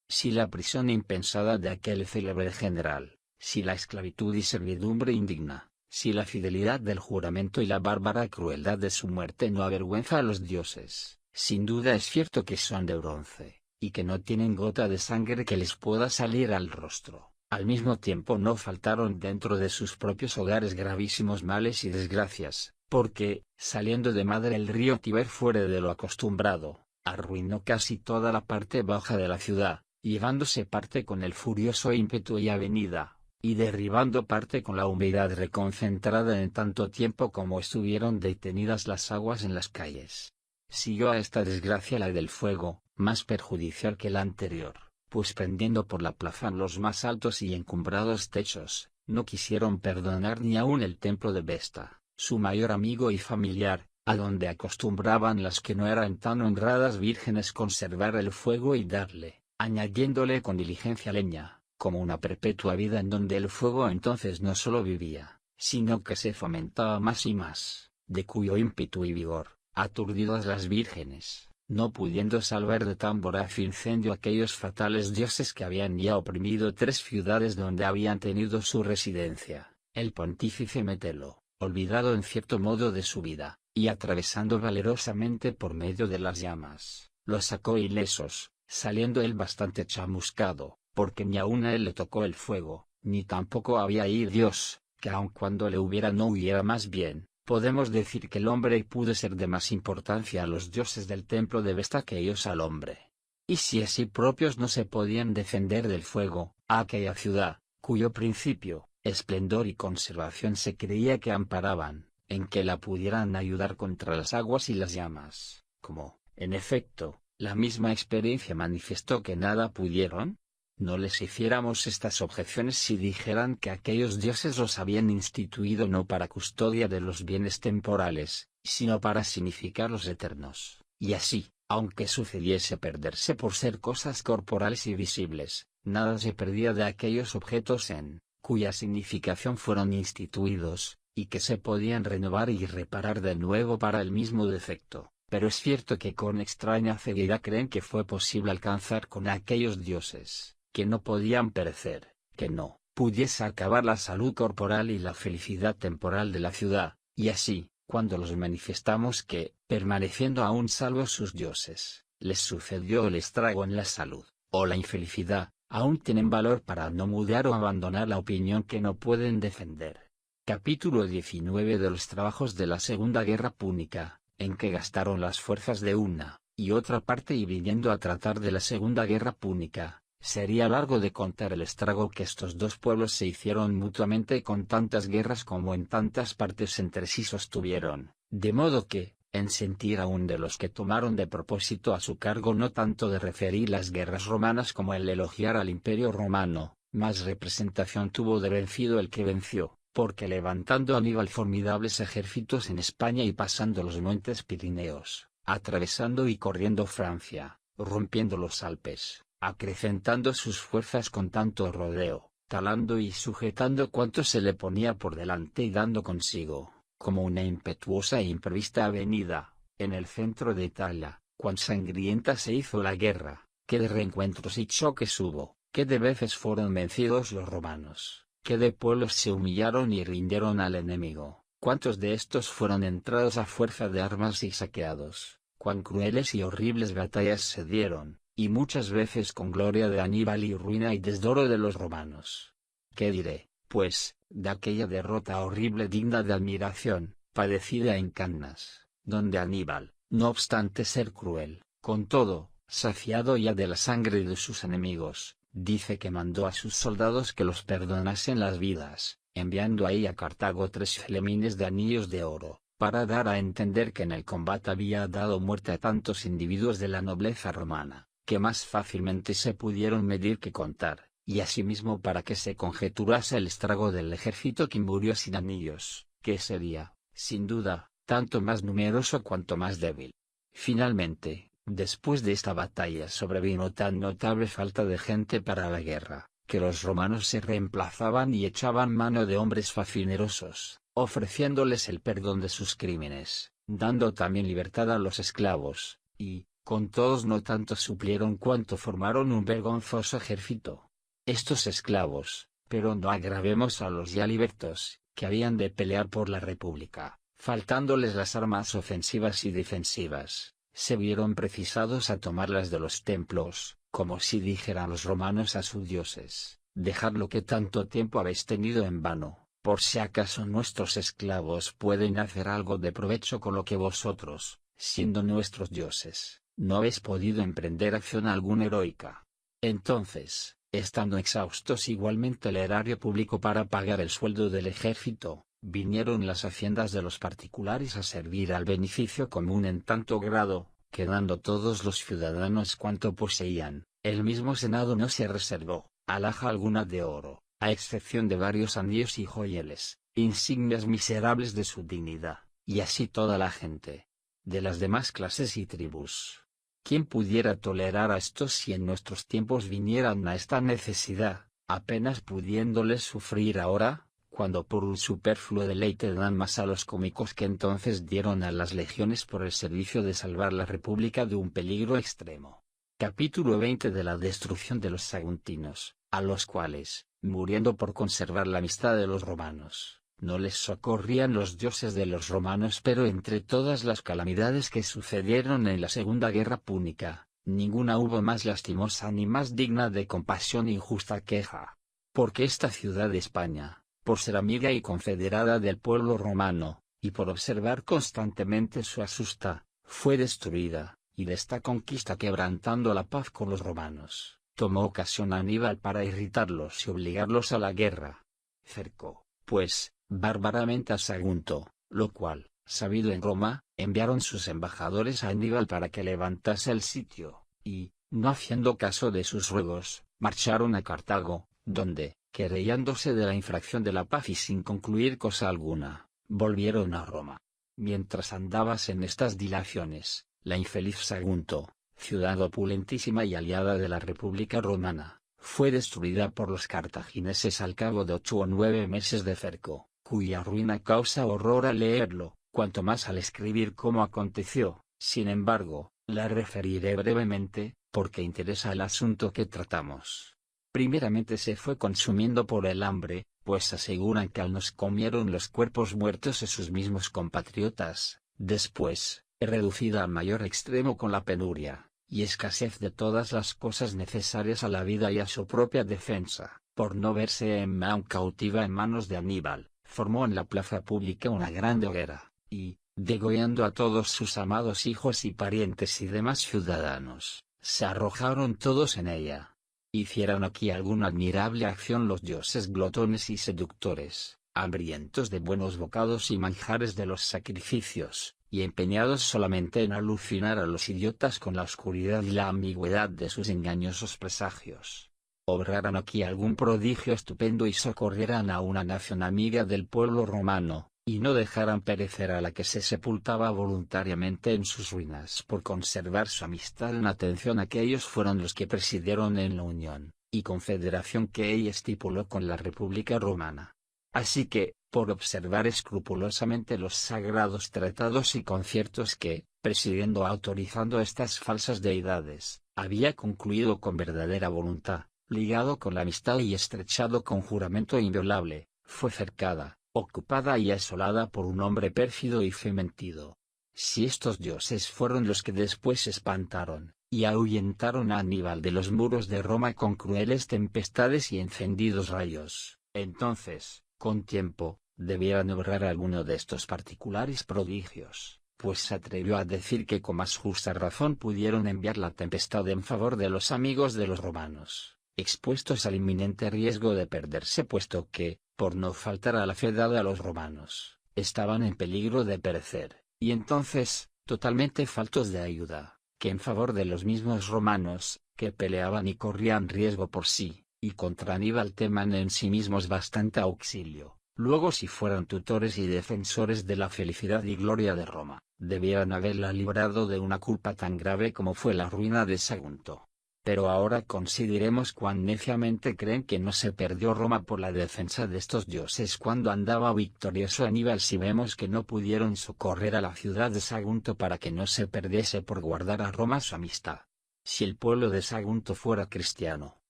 Si la prisión impensada de aquel célebre general, si la esclavitud y servidumbre indigna, si la fidelidad del juramento y la bárbara crueldad de su muerte no avergüenza a los dioses, sin duda es cierto que son de bronce, y que no tienen gota de sangre que les pueda salir al rostro. Al mismo tiempo no faltaron dentro de sus propios hogares gravísimos males y desgracias, porque, saliendo de madre el río Tíber fuera de lo acostumbrado, arruinó casi toda la parte baja de la ciudad, llevándose parte con el furioso ímpetu y avenida, y derribando parte con la humedad reconcentrada en tanto tiempo como estuvieron detenidas las aguas en las calles. Siguió a esta desgracia la del fuego, más perjudicial que la anterior, pues prendiendo por la plaza los más altos y encumbrados techos, no quisieron perdonar ni aun el templo de Vesta, su mayor amigo y familiar, a donde acostumbraban las que no eran tan honradas vírgenes conservar el fuego y darle, añadiéndole con diligencia leña, como una perpetua vida en donde el fuego entonces no solo vivía, sino que se fomentaba más y más, de cuyo ímpetu y vigor, aturdidas las vírgenes, no pudiendo salvar de tan voraz incendio aquellos fatales dioses que habían ya oprimido 3 ciudades donde habían tenido su residencia, el pontífice Metelo, olvidado en cierto modo de su vida, y atravesando valerosamente por medio de las llamas, los sacó ilesos, saliendo él bastante chamuscado, porque ni aun a él le tocó el fuego, ni tampoco había ahí Dios, que aun cuando le hubiera no huyera. Más bien, podemos decir que el hombre pudo ser de más importancia a los dioses del templo de Vesta que ellos al hombre. Y si así propios no se podían defender del fuego, a aquella ciudad, cuyo principio, esplendor y conservación se creía que amparaban, en que la pudieran ayudar contra las aguas y las llamas, como, en efecto, la misma experiencia manifestó que nada pudieron, no les hiciéramos estas objeciones si dijeran que aquellos dioses los habían instituido no para custodia de los bienes temporales, sino para significar los eternos, y así, aunque sucediese perderse por ser cosas corporales y visibles, nada se perdía de aquellos objetos en cuya significación fueron instituidos, y que se podían renovar y reparar de nuevo para el mismo defecto. Pero es cierto que con extraña ceguedad creen que fue posible alcanzar con aquellos dioses, que no podían perecer, que no pudiese acabar la salud corporal y la felicidad temporal de la ciudad, y así, cuando los manifestamos que, permaneciendo aún salvos sus dioses, les sucedió el estrago en la salud, o la infelicidad, aún tienen valor para no mudar o abandonar la opinión que no pueden defender. Capítulo 19 de los trabajos de la Segunda Guerra Púnica, en que gastaron las fuerzas de una y otra parte. Y viniendo a tratar de la Segunda Guerra Púnica, sería largo de contar el estrago que estos dos pueblos se hicieron mutuamente con tantas guerras como en tantas partes entre sí sostuvieron, de modo que, en sentir aún de los que tomaron de propósito a su cargo no tanto de referir las guerras romanas como el elogiar al Imperio Romano, Más representación tuvo de vencido el que venció, porque levantando Aníbal formidables ejércitos en España y pasando los montes Pirineos, atravesando y corriendo Francia, rompiendo los Alpes, acrecentando sus fuerzas con tanto rodeo, talando y sujetando cuanto se le ponía por delante y dando consigo, como una impetuosa e imprevista avenida, en el centro de Italia, cuán sangrienta se hizo la guerra, qué de reencuentros y choques hubo, qué de veces fueron vencidos los romanos, qué de pueblos se humillaron y rindieron al enemigo, cuántos de estos fueron entrados a fuerza de armas y saqueados, cuán crueles y horribles batallas se dieron, y muchas veces con gloria de Aníbal y ruina y desdoro de los romanos. ¿Qué diré, pues, de aquella derrota horrible digna de admiración, padecida en Cannas, donde Aníbal, no obstante ser cruel, con todo, saciado ya de la sangre de sus enemigos, dice que mandó a sus soldados que los perdonasen las vidas, enviando ahí a Cartago 3 felemines de anillos de oro, para dar a entender que en el combate había dado muerte a tantos individuos de la nobleza romana, que más fácilmente se pudieron medir que contar, y asimismo para que se conjeturase el estrago del ejército que murió sin anillos, que sería, sin duda, tanto más numeroso cuanto más débil. Finalmente, después de esta batalla sobrevino tan notable falta de gente para la guerra, que los romanos se reemplazaban y echaban mano de hombres facinerosos, ofreciéndoles el perdón de sus crímenes, dando también libertad a los esclavos, y, con todos no tanto suplieron cuanto formaron un vergonzoso ejército. Estos esclavos, pero no agravemos a los ya libertos, que habían de pelear por la república, faltándoles las armas ofensivas y defensivas, se vieron precisados a tomarlas de los templos, como si dijeran los romanos a sus dioses, dejad lo que tanto tiempo habéis tenido en vano, por si acaso nuestros esclavos pueden hacer algo de provecho con lo que vosotros, siendo nuestros dioses, no habéis podido emprender acción alguna heroica. Entonces, estando exhaustos igualmente el erario público para pagar el sueldo del ejército, vinieron las haciendas de los particulares a servir al beneficio común en tanto grado, que dando todos los ciudadanos cuanto poseían, el mismo Senado no se reservó alhaja alguna de oro, a excepción de varios anillos y joyeles, insignias miserables de su dignidad, y así toda la gente, de las demás clases y tribus. ¿Quién pudiera tolerar a estos si en nuestros tiempos vinieran a esta necesidad, apenas pudiéndoles sufrir ahora, cuando por un superfluo deleite dan más a los cómicos que entonces dieron a las legiones por el servicio de salvar la república de un peligro extremo? Capítulo 20 de la destrucción de los saguntinos, a los cuales, muriendo por conservar la amistad de los romanos, no les socorrían los dioses de los romanos. Pero entre todas las calamidades que sucedieron en la Segunda Guerra Púnica, ninguna hubo más lastimosa ni más digna de compasión y justa queja. Porque esta ciudad de España, por ser amiga y confederada del pueblo romano, y por observar constantemente su asusta, fue destruida, y de esta conquista quebrantando la paz con los romanos, tomó ocasión Aníbal para irritarlos y obligarlos a la guerra. Cercó, pues, bárbaramente a Sagunto, lo cual, sabido en Roma, enviaron sus embajadores a Aníbal para que levantase el sitio, y, no haciendo caso de sus ruegos, marcharon a Cartago, donde, querellándose de la infracción de la paz y sin concluir cosa alguna, volvieron a Roma. Mientras andabas en estas dilaciones, la infeliz Sagunto, ciudad opulentísima y aliada de la República Romana, fue destruida por los cartagineses al cabo de 8 o 9 meses de cerco, cuya ruina causa horror al leerlo, cuanto más al escribir cómo aconteció. Sin embargo, la referiré brevemente, porque interesa el asunto que tratamos. Primeramente se fue consumiendo por el hambre, pues aseguran que al nos comieron los cuerpos muertos de sus mismos compatriotas. Después, reducida al mayor extremo con la penuria y escasez de todas las cosas necesarias a la vida y a su propia defensa, por no verse aún cautiva en manos de Aníbal, formó en la plaza pública una grande hoguera, y, degollando a todos sus amados hijos y parientes y demás ciudadanos, se arrojaron todos en ella. Hicieron aquí alguna admirable acción los dioses glotones y seductores, hambrientos de buenos bocados y manjares de los sacrificios, y empeñados solamente en alucinar a los idiotas con la oscuridad y la ambigüedad de sus engañosos presagios. obraran aquí algún prodigio estupendo y socorrieran a una nación amiga del pueblo romano, y no dejaran perecer a la que se sepultaba voluntariamente en sus ruinas por conservar su amistad en atención. Aquellos fueron los que presidieron en la unión y confederación que ella estipuló con la República Romana. Así que, por observar escrupulosamente los sagrados tratados y conciertos que, presidiendo autorizando estas falsas deidades, había concluido con verdadera voluntad, ligado con la amistad y estrechado con juramento inviolable, fue cercada, ocupada y asolada por un hombre pérfido y fementido. Si estos dioses fueron los que después espantaron y ahuyentaron a Aníbal de los muros de Roma con crueles tempestades y encendidos rayos, entonces, con tiempo, debieran obrar alguno de estos particulares prodigios, pues se atrevió a decir que con más justa razón pudieron enviar la tempestad en favor de los amigos de los romanos, expuestos al inminente riesgo de perderse, puesto que, por no faltar a la fe dada a los romanos, estaban en peligro de perecer, y entonces, totalmente faltos de ayuda, que en favor de los mismos romanos, que peleaban y corrían riesgo por sí, y contra Aníbal teman en sí mismos bastante auxilio. Luego, si fueran tutores y defensores de la felicidad y gloria de Roma, debieran haberla librado de una culpa tan grave como fue la ruina de Sagunto. Pero ahora consideremos cuán neciamente creen que no se perdió Roma por la defensa de estos dioses cuando andaba victorioso Aníbal, si vemos que no pudieron socorrer a la ciudad de Sagunto para que no se perdiese por guardar a Roma su amistad. Si el pueblo de Sagunto fuera cristiano,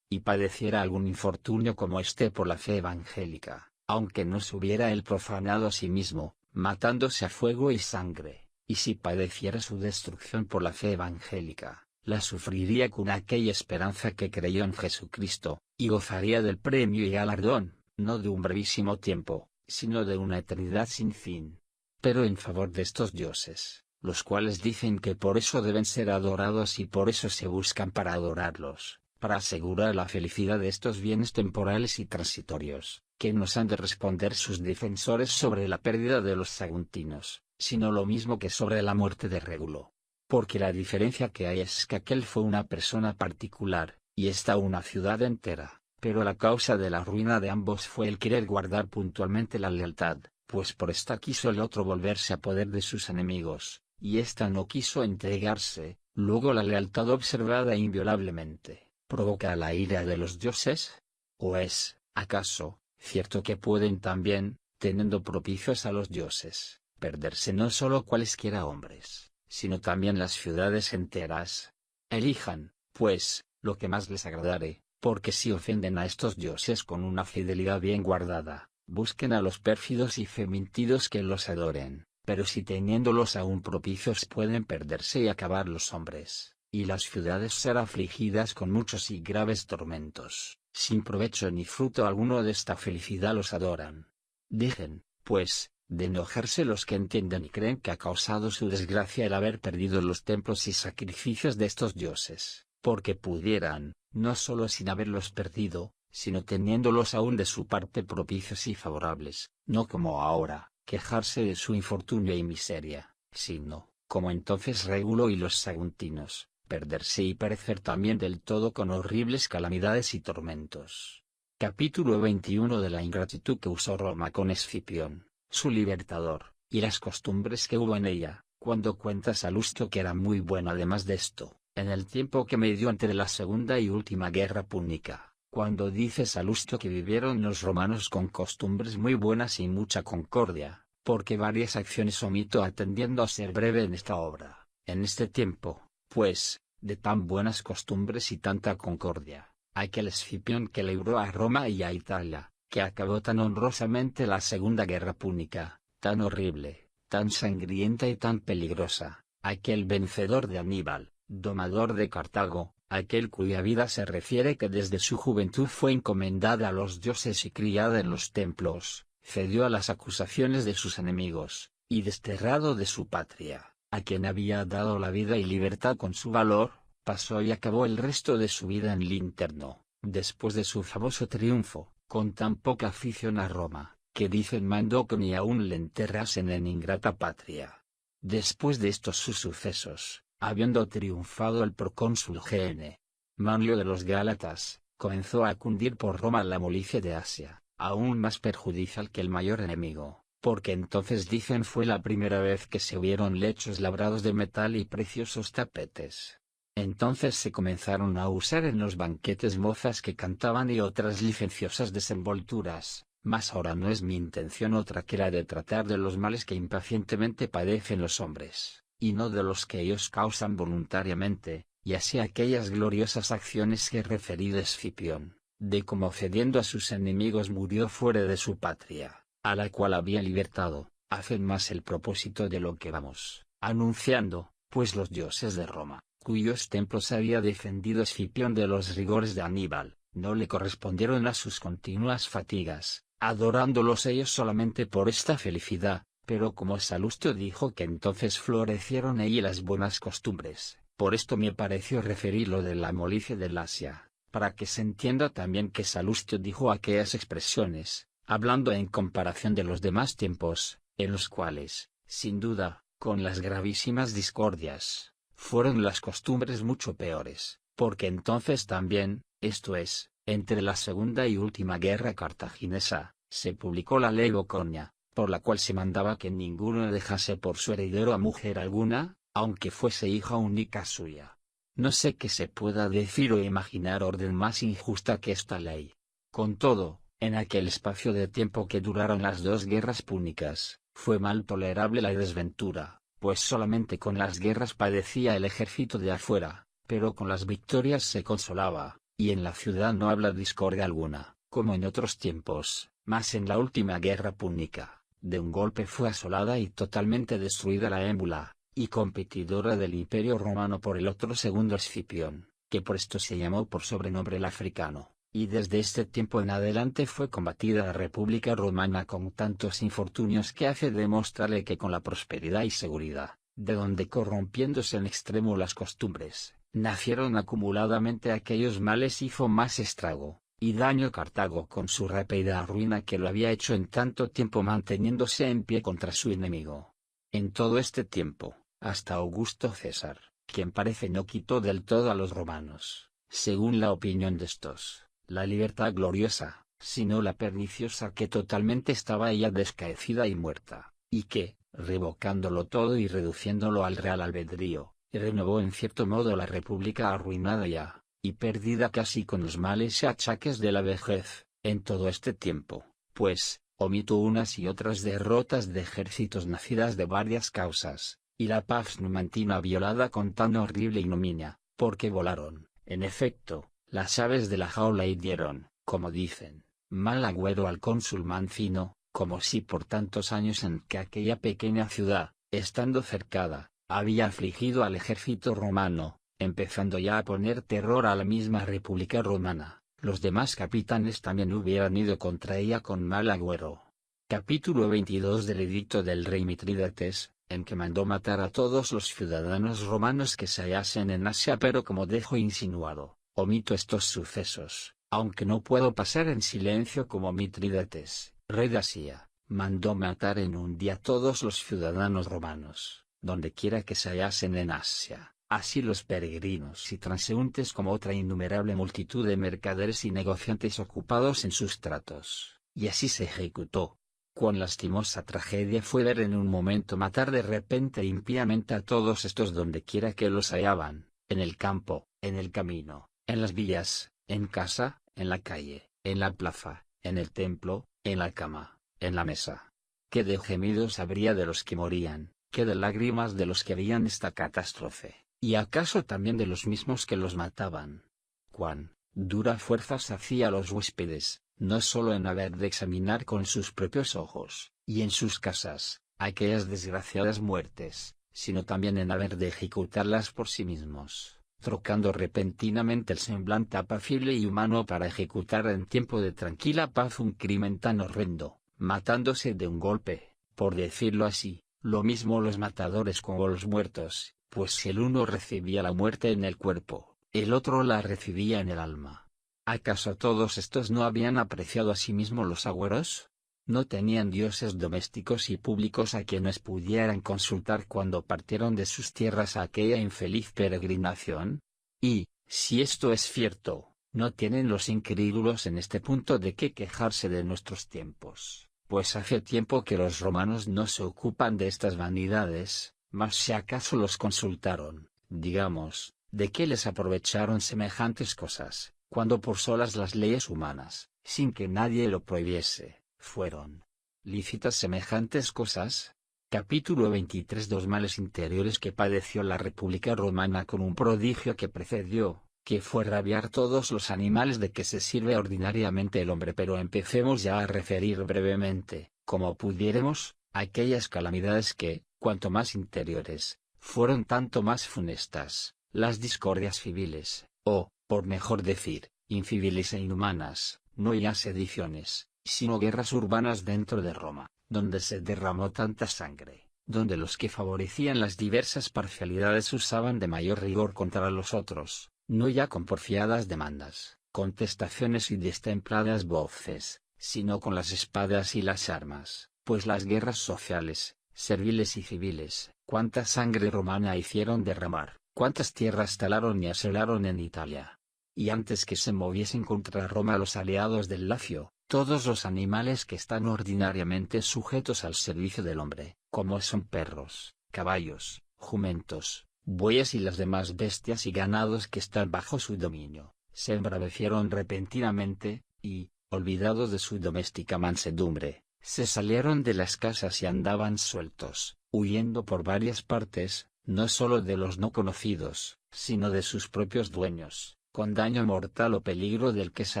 y padeciera algún infortunio como este por la fe evangélica, aunque no se hubiera él profanado a sí mismo, matándose a fuego y sangre, y si padeciera su destrucción por la fe evangélica, la sufriría con aquella esperanza que creyó en Jesucristo, y gozaría del premio y galardón, no de un brevísimo tiempo, sino de una eternidad sin fin. Pero en favor de estos dioses, los cuales dicen que por eso deben ser adorados y por eso se buscan para adorarlos, para asegurar la felicidad de estos bienes temporales y transitorios, que nos han de responder sus defensores sobre la pérdida de los saguntinos, sino lo mismo que sobre la muerte de Régulo. Porque la diferencia que hay es que aquel fue una persona particular, y esta una ciudad entera, pero la causa de la ruina de ambos fue el querer guardar puntualmente la lealtad, pues por esta quiso el otro volverse a poder de sus enemigos, y ésta no quiso entregarse. Luego la lealtad observada inviolablemente, ¿provoca la ira de los dioses? ¿O es, acaso, cierto que pueden también, teniendo propicios a los dioses, perderse no solo cualesquiera hombres, sino también las ciudades enteras? Elijan, pues, lo que más les agradare, porque si ofenden a estos dioses con una fidelidad bien guardada, busquen a los pérfidos y fementidos que los adoren, pero si teniéndolos aún propicios pueden perderse y acabar los hombres, y las ciudades ser afligidas con muchos y graves tormentos, sin provecho ni fruto alguno de esta felicidad los adoran. Dejen, pues, de enojarse los que entienden y creen que ha causado su desgracia el haber perdido los templos y sacrificios de estos dioses, porque pudieran, no solo sin haberlos perdido, sino teniéndolos aún de su parte propicios y favorables, no como ahora, quejarse de su infortunio y miseria, sino, como entonces Régulo y los saguntinos, perderse y perecer también del todo con horribles calamidades y tormentos. Capítulo 21 de la ingratitud que usó Roma con Escipión, su libertador, y las costumbres que hubo en ella, cuando cuenta Salustio que era muy bueno. Además de esto, en el tiempo que medió entre la segunda y última guerra púnica, cuando dice Salustio que vivieron los romanos con costumbres muy buenas y mucha concordia, porque varias acciones omito atendiendo a ser breve en esta obra. En este tiempo, pues, de tan buenas costumbres y tanta concordia, aquel Escipión que libró a Roma y a Italia, que acabó tan honrosamente la segunda guerra púnica, tan horrible, tan sangrienta y tan peligrosa, aquel vencedor de Aníbal, domador de Cartago, aquel cuya vida se refiere que desde su juventud fue encomendada a los dioses y criada en los templos, cedió a las acusaciones de sus enemigos, y desterrado de su patria, a quien había dado la vida y libertad con su valor, pasó y acabó el resto de su vida en el interno, después de su famoso triunfo, con tan poca afición a Roma, que dicen mandó que ni aún le enterrasen en ingrata patria. Después de estos sus sucesos, habiendo triunfado el procónsul G.N. Manlio de los Gálatas, comenzó a cundir por Roma la molicie de Asia, aún más perjudicial que el mayor enemigo, porque entonces dicen fue la primera vez que se vieron lechos labrados de metal y preciosos tapetes. Entonces se comenzaron a usar en los banquetes mozas que cantaban y otras licenciosas desenvolturas, mas ahora no es mi intención otra que la de tratar de los males que impacientemente padecen los hombres, y no de los que ellos causan voluntariamente, y así aquellas gloriosas acciones que referí de Escipión, de cómo cediendo a sus enemigos murió fuera de su patria, a la cual había libertado, hacen más el propósito de lo que vamos anunciando, pues los dioses de Roma, cuyos templos había defendido Escipión de los rigores de Aníbal, no le correspondieron a sus continuas fatigas, adorándolos ellos solamente por esta felicidad, pero como Salustio dijo que entonces florecieron allí las buenas costumbres, por esto me pareció referir lo de la molicie del Asia, para que se entienda también que Salustio dijo aquellas expresiones, hablando en comparación de los demás tiempos, en los cuales, sin duda, con las gravísimas discordias, fueron las costumbres mucho peores, porque entonces también, esto es, entre la segunda y última guerra cartaginesa, se publicó la ley Boconia, por la cual se mandaba que ninguno dejase por su heredero a mujer alguna, aunque fuese hija única suya. No sé qué se pueda decir o imaginar orden más injusta que esta ley. Con todo, en aquel espacio de tiempo que duraron las dos guerras púnicas, fue mal tolerable la desventura, pues solamente con las guerras padecía el ejército de afuera, pero con las victorias se consolaba, y en la ciudad no habla discordia alguna, como en otros tiempos, mas en la última guerra púnica, de un golpe fue asolada y totalmente destruida la Émbula, y competidora del Imperio Romano por el otro segundo Escipión, que por esto se llamó por sobrenombre el africano. Y desde este tiempo en adelante fue combatida la República Romana con tantos infortunios que hace demostrarle que con la prosperidad y seguridad, de donde corrompiéndose en extremo las costumbres, nacieron acumuladamente aquellos males hizo más estrago, y daño Cartago con su rápida ruina que lo había hecho en tanto tiempo manteniéndose en pie contra su enemigo. En todo este tiempo, hasta Augusto César, quien parece no quitó del todo a los romanos, según la opinión de estos, la libertad gloriosa, sino la perniciosa que totalmente estaba ella descaecida y muerta, y que, revocándolo todo y reduciéndolo al real albedrío, renovó en cierto modo la república arruinada ya, y perdida casi con los males y achaques de la vejez, en todo este tiempo, pues, omito unas y otras derrotas de ejércitos nacidas de varias causas, y la paz numantina violada con tan horrible ignominia, porque volaron, en efecto, las aves de la jaula y dieron, como dicen, mal agüero al cónsul Mancino, como si por tantos años en que aquella pequeña ciudad, estando cercada, había afligido al ejército romano, empezando ya a poner terror a la misma República Romana, los demás capitanes también hubieran ido contra ella con mal agüero. Capítulo 22 del edicto del rey Mitrídates, en que mandó matar a todos los ciudadanos romanos que se hallasen en Asia, pero como dejo insinuado, omito estos sucesos, aunque no puedo pasar en silencio como Mitrídates, rey de Asia, mandó matar en un día todos los ciudadanos romanos, donde quiera que se hallasen en Asia, así los peregrinos y transeúntes como otra innumerable multitud de mercaderes y negociantes ocupados en sus tratos, y así se ejecutó. Cuán lastimosa tragedia fue ver en un momento matar de repente e impíamente a todos estos donde quiera que los hallaban, en el campo, en el camino, en las villas, en casa, en la calle, en la plaza, en el templo, en la cama, en la mesa. Qué de gemidos habría de los que morían, qué de lágrimas de los que veían esta catástrofe, y acaso también de los mismos que los mataban. Cuán dura fuerzas hacía a los huéspedes, no solo en haber de examinar con sus propios ojos, y en sus casas, aquellas desgraciadas muertes, sino también en haber de ejecutarlas por sí mismos, trocando repentinamente el semblante apacible y humano para ejecutar en tiempo de tranquila paz un crimen tan horrendo, matándose de un golpe, por decirlo así, lo mismo los matadores como los muertos, pues si el uno recibía la muerte en el cuerpo, el otro la recibía en el alma. ¿Acaso todos estos no habían apreciado a sí mismos los agüeros? ¿No tenían dioses domésticos y públicos a quienes pudieran consultar cuando partieron de sus tierras a aquella infeliz peregrinación? Y, si esto es cierto, No tienen los incrédulos en este punto de qué quejarse de nuestros tiempos, pues hace tiempo que los romanos no se ocupan de estas vanidades, mas si acaso los consultaron, digamos, ¿de qué les aprovecharon semejantes cosas, cuando por solas las leyes humanas, sin que nadie lo prohibiese, fueron lícitas semejantes cosas? Capítulo 23. Los males interiores que padeció la República Romana con un prodigio que precedió, que fue rabiar todos los animales de que se sirve ordinariamente el hombre. Pero empecemos ya a referir brevemente, como pudiéremos, aquellas calamidades que, cuanto más interiores, fueron tanto más funestas, las discordias civiles, o, por mejor decir, inciviles e inhumanas, no ya sediciones, sino guerras urbanas dentro de Roma, donde se derramó tanta sangre, donde los que favorecían las diversas parcialidades usaban de mayor rigor contra los otros, no ya con porfiadas demandas, contestaciones y destempladas voces, sino con las espadas y las armas, pues las guerras sociales, serviles y civiles, cuánta sangre romana hicieron derramar, cuántas tierras talaron y asolaron en Italia. Y antes que se moviesen contra Roma los aliados del Lacio, todos los animales que están ordinariamente sujetos al servicio del hombre, como son perros, caballos, jumentos, bueyes y las demás bestias y ganados que están bajo su dominio, se embravecieron repentinamente, y, olvidados de su doméstica mansedumbre, se salieron de las casas y andaban sueltos, huyendo por varias partes, no sólo de los no conocidos, sino de sus propios dueños, con daño mortal o peligro del que se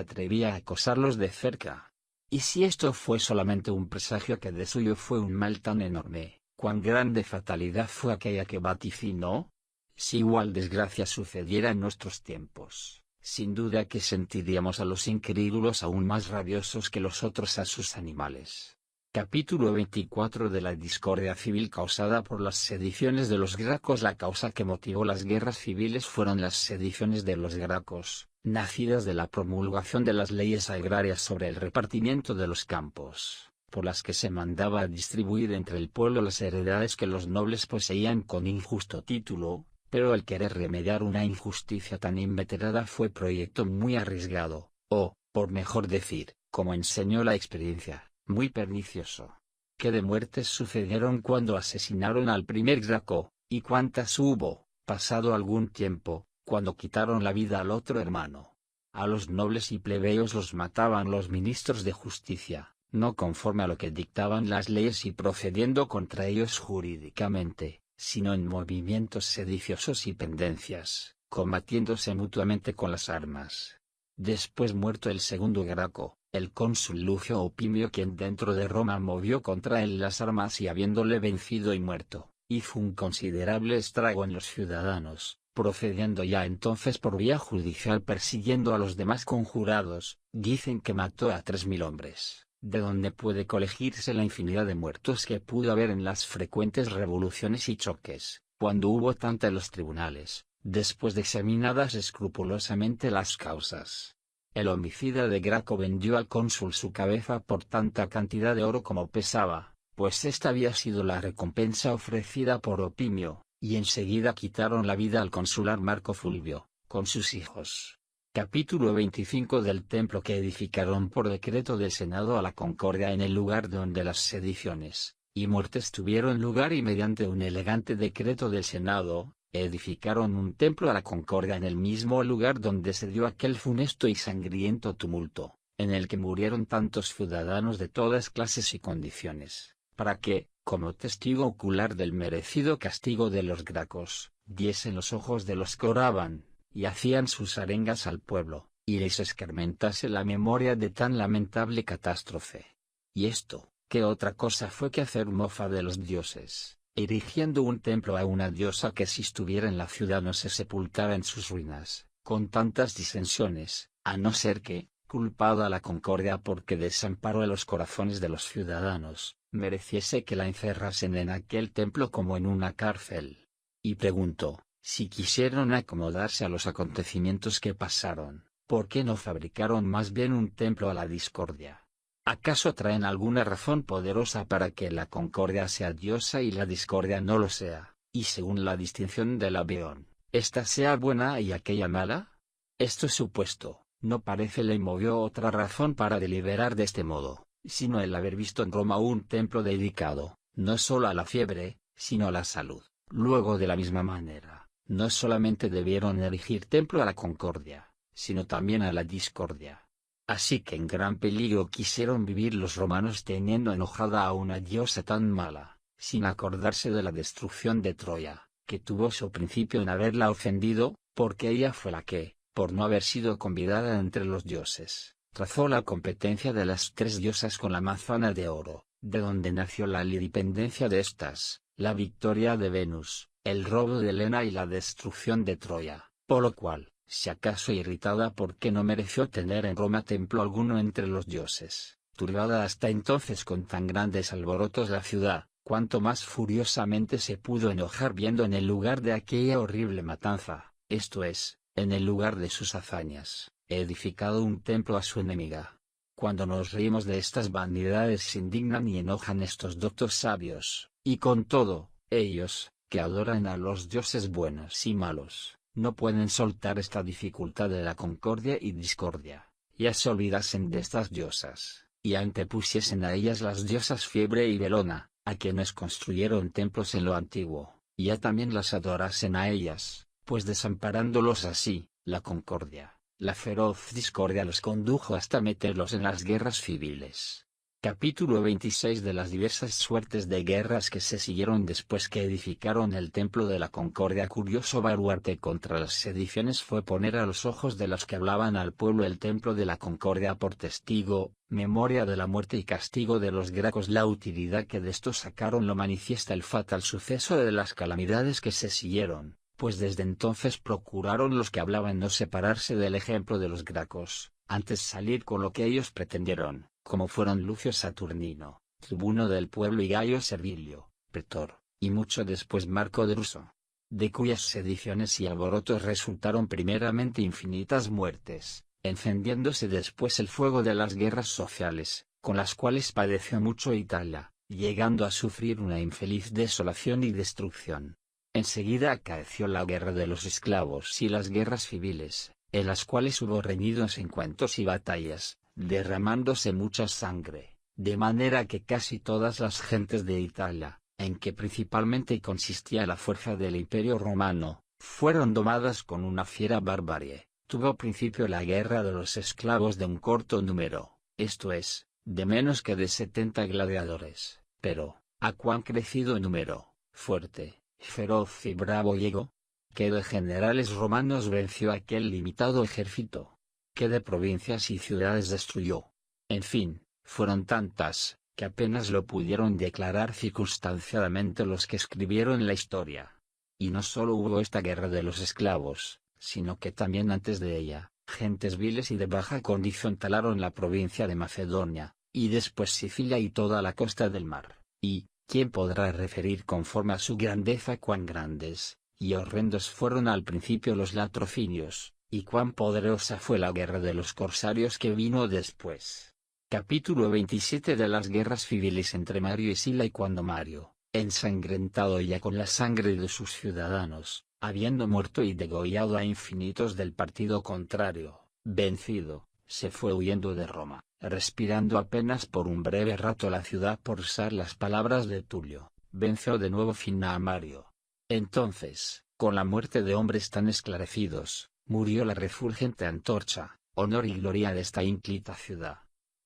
atrevía a acosarlos de cerca. Y si esto fue solamente un presagio, que de suyo fue un mal tan enorme, cuán grande fatalidad fue aquella que vaticinó. Si igual desgracia sucediera en nuestros tiempos, sin duda que sentiríamos a los incrédulos aún más rabiosos que los otros a sus animales. Capítulo 24. De la discordia civil causada por las sediciones de los gracos. La causa que motivó las guerras civiles fueron las sediciones de los gracos, nacidas de la promulgación de las leyes agrarias sobre el repartimiento de los campos, por las que se mandaba a distribuir entre el pueblo las heredades que los nobles poseían con injusto título. Pero el querer remediar una injusticia tan inveterada fue proyecto muy arriesgado, o, por mejor decir, como enseñó la experiencia, muy pernicioso. ¿Qué de muertes sucedieron cuando asesinaron al primer graco, y cuántas hubo, pasado algún tiempo, cuando quitaron la vida al otro hermano? A los nobles y plebeyos los mataban los ministros de justicia, no conforme a lo que dictaban las leyes y procediendo contra ellos jurídicamente, sino en movimientos sediciosos y pendencias, combatiéndose mutuamente con las armas. Después muerto el segundo graco, el cónsul Lucio Opimio, quien dentro de Roma movió contra él las armas y habiéndole vencido y muerto, hizo un considerable estrago en los ciudadanos, procediendo ya entonces por vía judicial persiguiendo a los demás conjurados. Dicen que mató a 3000 hombres, de donde puede colegirse la infinidad de muertos que pudo haber en las frecuentes revoluciones y choques, cuando hubo tanta en los tribunales, después de examinadas escrupulosamente las causas. El homicida de Graco vendió al cónsul su cabeza por tanta cantidad de oro como pesaba, pues esta había sido la recompensa ofrecida por Opimio, y enseguida quitaron la vida al consular Marco Fulvio, con sus hijos. Capítulo 25. Del templo que edificaron por decreto del Senado a la Concordia en el lugar donde las sediciones y muertes tuvieron lugar, y mediante un elegante decreto del Senado, edificaron un templo a la Concordia en el mismo lugar donde se dio aquel funesto y sangriento tumulto, en el que murieron tantos ciudadanos de todas clases y condiciones, para que, como testigo ocular del merecido castigo de los gracos, diesen los ojos de los que oraban, y hacían sus arengas al pueblo, y les escarmentase la memoria de tan lamentable catástrofe. Y esto, ¿qué otra cosa fue que hacer mofa de los dioses, erigiendo un templo a una diosa que si estuviera en la ciudad no se sepultara en sus ruinas, con tantas disensiones, a no ser que, culpada la Concordia porque desamparó a los corazones de los ciudadanos, mereciese que la encerrasen en aquel templo como en una cárcel? Y preguntó, si quisieron acomodarse a los acontecimientos que pasaron, ¿por qué no fabricaron más bien un templo a la discordia? ¿Acaso traen alguna razón poderosa para que la concordia sea diosa y la discordia no lo sea, y según la distinción del avión, esta sea buena y aquella mala? Esto supuesto, No parece le movió otra razón para deliberar de este modo, sino el haber visto en Roma un templo dedicado, no solo a la fiebre, sino a la salud. Luego de la misma manera, no solamente debieron erigir templo a la concordia, sino también a la discordia. Así que en gran peligro quisieron vivir los romanos teniendo enojada a una diosa tan mala, sin acordarse de la destrucción de Troya, que tuvo su principio en haberla ofendido, porque ella fue la que, por no haber sido convidada entre los dioses, trazó la competencia de las tres diosas con la manzana de oro, de donde nació la independencia de estas, la victoria de Venus, el robo de Helena y la destrucción de Troya, por lo cual, si acaso irritada porque no mereció tener en Roma templo alguno entre los dioses, turbada hasta entonces con tan grandes alborotos la ciudad, cuanto más furiosamente se pudo enojar viendo en el lugar de aquella horrible matanza, esto es, en el lugar de sus hazañas, edificado un templo a su enemiga. Cuando nos reímos de estas vanidades se indignan y enojan estos doctos sabios, y con todo, ellos, que adoran a los dioses buenos y malos, no pueden soltar esta dificultad de la concordia y discordia, ya se olvidasen de estas diosas, y antepusiesen a ellas las diosas Fiebre y Belona, a quienes construyeron templos en lo antiguo, y ya también las adorasen a ellas, pues desamparándolos así, la concordia, la feroz discordia los condujo hasta meterlos en las guerras civiles. Capítulo 26 de las diversas suertes de guerras que se siguieron después que edificaron el templo de la concordia. Curioso baluarte contra las sediciones fue poner a los ojos de los que hablaban al pueblo el templo de la concordia por testigo, memoria de la muerte y castigo de los gracos. La utilidad que de esto sacaron lo manifiesta el fatal suceso de las calamidades que se siguieron, pues desde entonces procuraron los que hablaban no separarse del ejemplo de los gracos, antes salir con lo que ellos pretendieron, como fueron Lucio Saturnino, tribuno del pueblo, y Gayo Servilio, pretor, y mucho después Marco Druso, de cuyas sediciones y alborotos resultaron primeramente infinitas muertes, encendiéndose después el fuego de las guerras sociales, con las cuales padeció mucho Italia, llegando a sufrir una infeliz desolación y destrucción. Enseguida acaeció la guerra de los esclavos y las guerras civiles, en las cuales hubo reñidos encuentros y batallas, derramándose mucha sangre, de manera que casi todas las gentes de Italia, en que principalmente consistía la fuerza del Imperio Romano, fueron domadas con una fiera barbarie. Tuvo principio la guerra de los esclavos de un corto número, esto es, de menos que de 70 gladiadores, pero, a cuán crecido número, fuerte, feroz y bravo llegó, que de generales romanos venció aquel limitado ejército, que de provincias y ciudades destruyó. En fin, fueron tantas, que apenas lo pudieron declarar circunstanciadamente los que escribieron la historia. Y no solo hubo esta guerra de los esclavos, sino que también antes de ella, gentes viles y de baja condición talaron la provincia de Macedonia, y después Sicilia y toda la costa del mar, y, ¿quién podrá referir conforme a su grandeza cuán grandes y horrendos fueron al principio los latrocinios, y cuán poderosa fue la guerra de los corsarios que vino después? Capítulo 27 de las guerras civiles entre Mario y Sila. Y cuando Mario, ensangrentado ya con la sangre de sus ciudadanos, habiendo muerto y degollado a infinitos del partido contrario, vencido, se fue huyendo de Roma, respirando apenas por un breve rato la ciudad, por usar las palabras de Tulio, venció de nuevo fin a Mario. Entonces, con la muerte de hombres tan esclarecidos, murió la refulgente antorcha, honor y gloria de esta ínclita ciudad.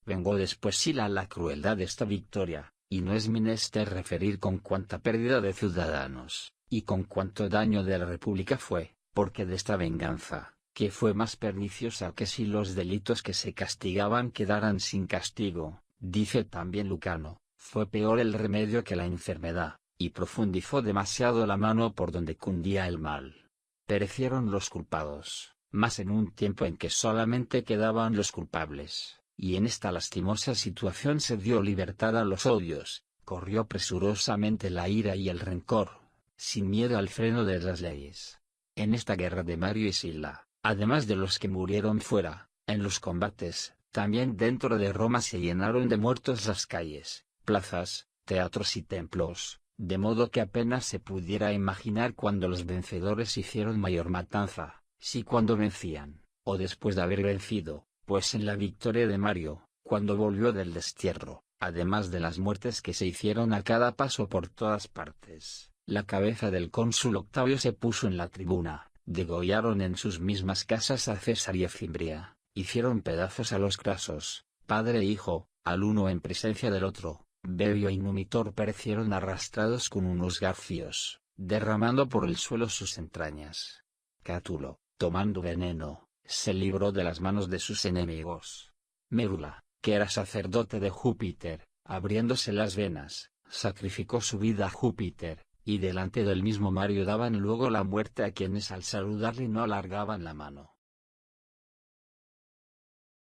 Vengó después Sila la crueldad de esta victoria, y no es menester referir con cuánta pérdida de ciudadanos, y con cuánto daño de la república fue, porque de esta venganza, que fue más perniciosa que si los delitos que se castigaban quedaran sin castigo, dice también Lucano, fue peor el remedio que la enfermedad, y profundizó demasiado la mano por donde cundía el mal. Perecieron los culpados, mas en un tiempo en que solamente quedaban los culpables, y en esta lastimosa situación se dio libertad a los odios, corrió presurosamente la ira y el rencor, sin miedo al freno de las leyes. En esta guerra de Mario y Sila, además de los que murieron fuera, en los combates, también dentro de Roma se llenaron de muertos las calles, plazas, teatros y templos, de modo que apenas se pudiera imaginar cuando los vencedores hicieron mayor matanza, si cuando vencían, o después de haber vencido, pues en la victoria de Mario, cuando volvió del destierro, además de las muertes que se hicieron a cada paso por todas partes, la cabeza del cónsul Octavio se puso en la tribuna, degollaron en sus mismas casas a César y a Fimbria, hicieron pedazos a los Crasos, padre e hijo, al uno en presencia del otro, Bebio y Numitor perecieron arrastrados con unos garfios, derramando por el suelo sus entrañas. Cátulo, tomando veneno, se libró de las manos de sus enemigos. Mérula, que era sacerdote de Júpiter, abriéndose las venas, sacrificó su vida a Júpiter, y delante del mismo Mario daban luego la muerte a quienes al saludarle no alargaban la mano.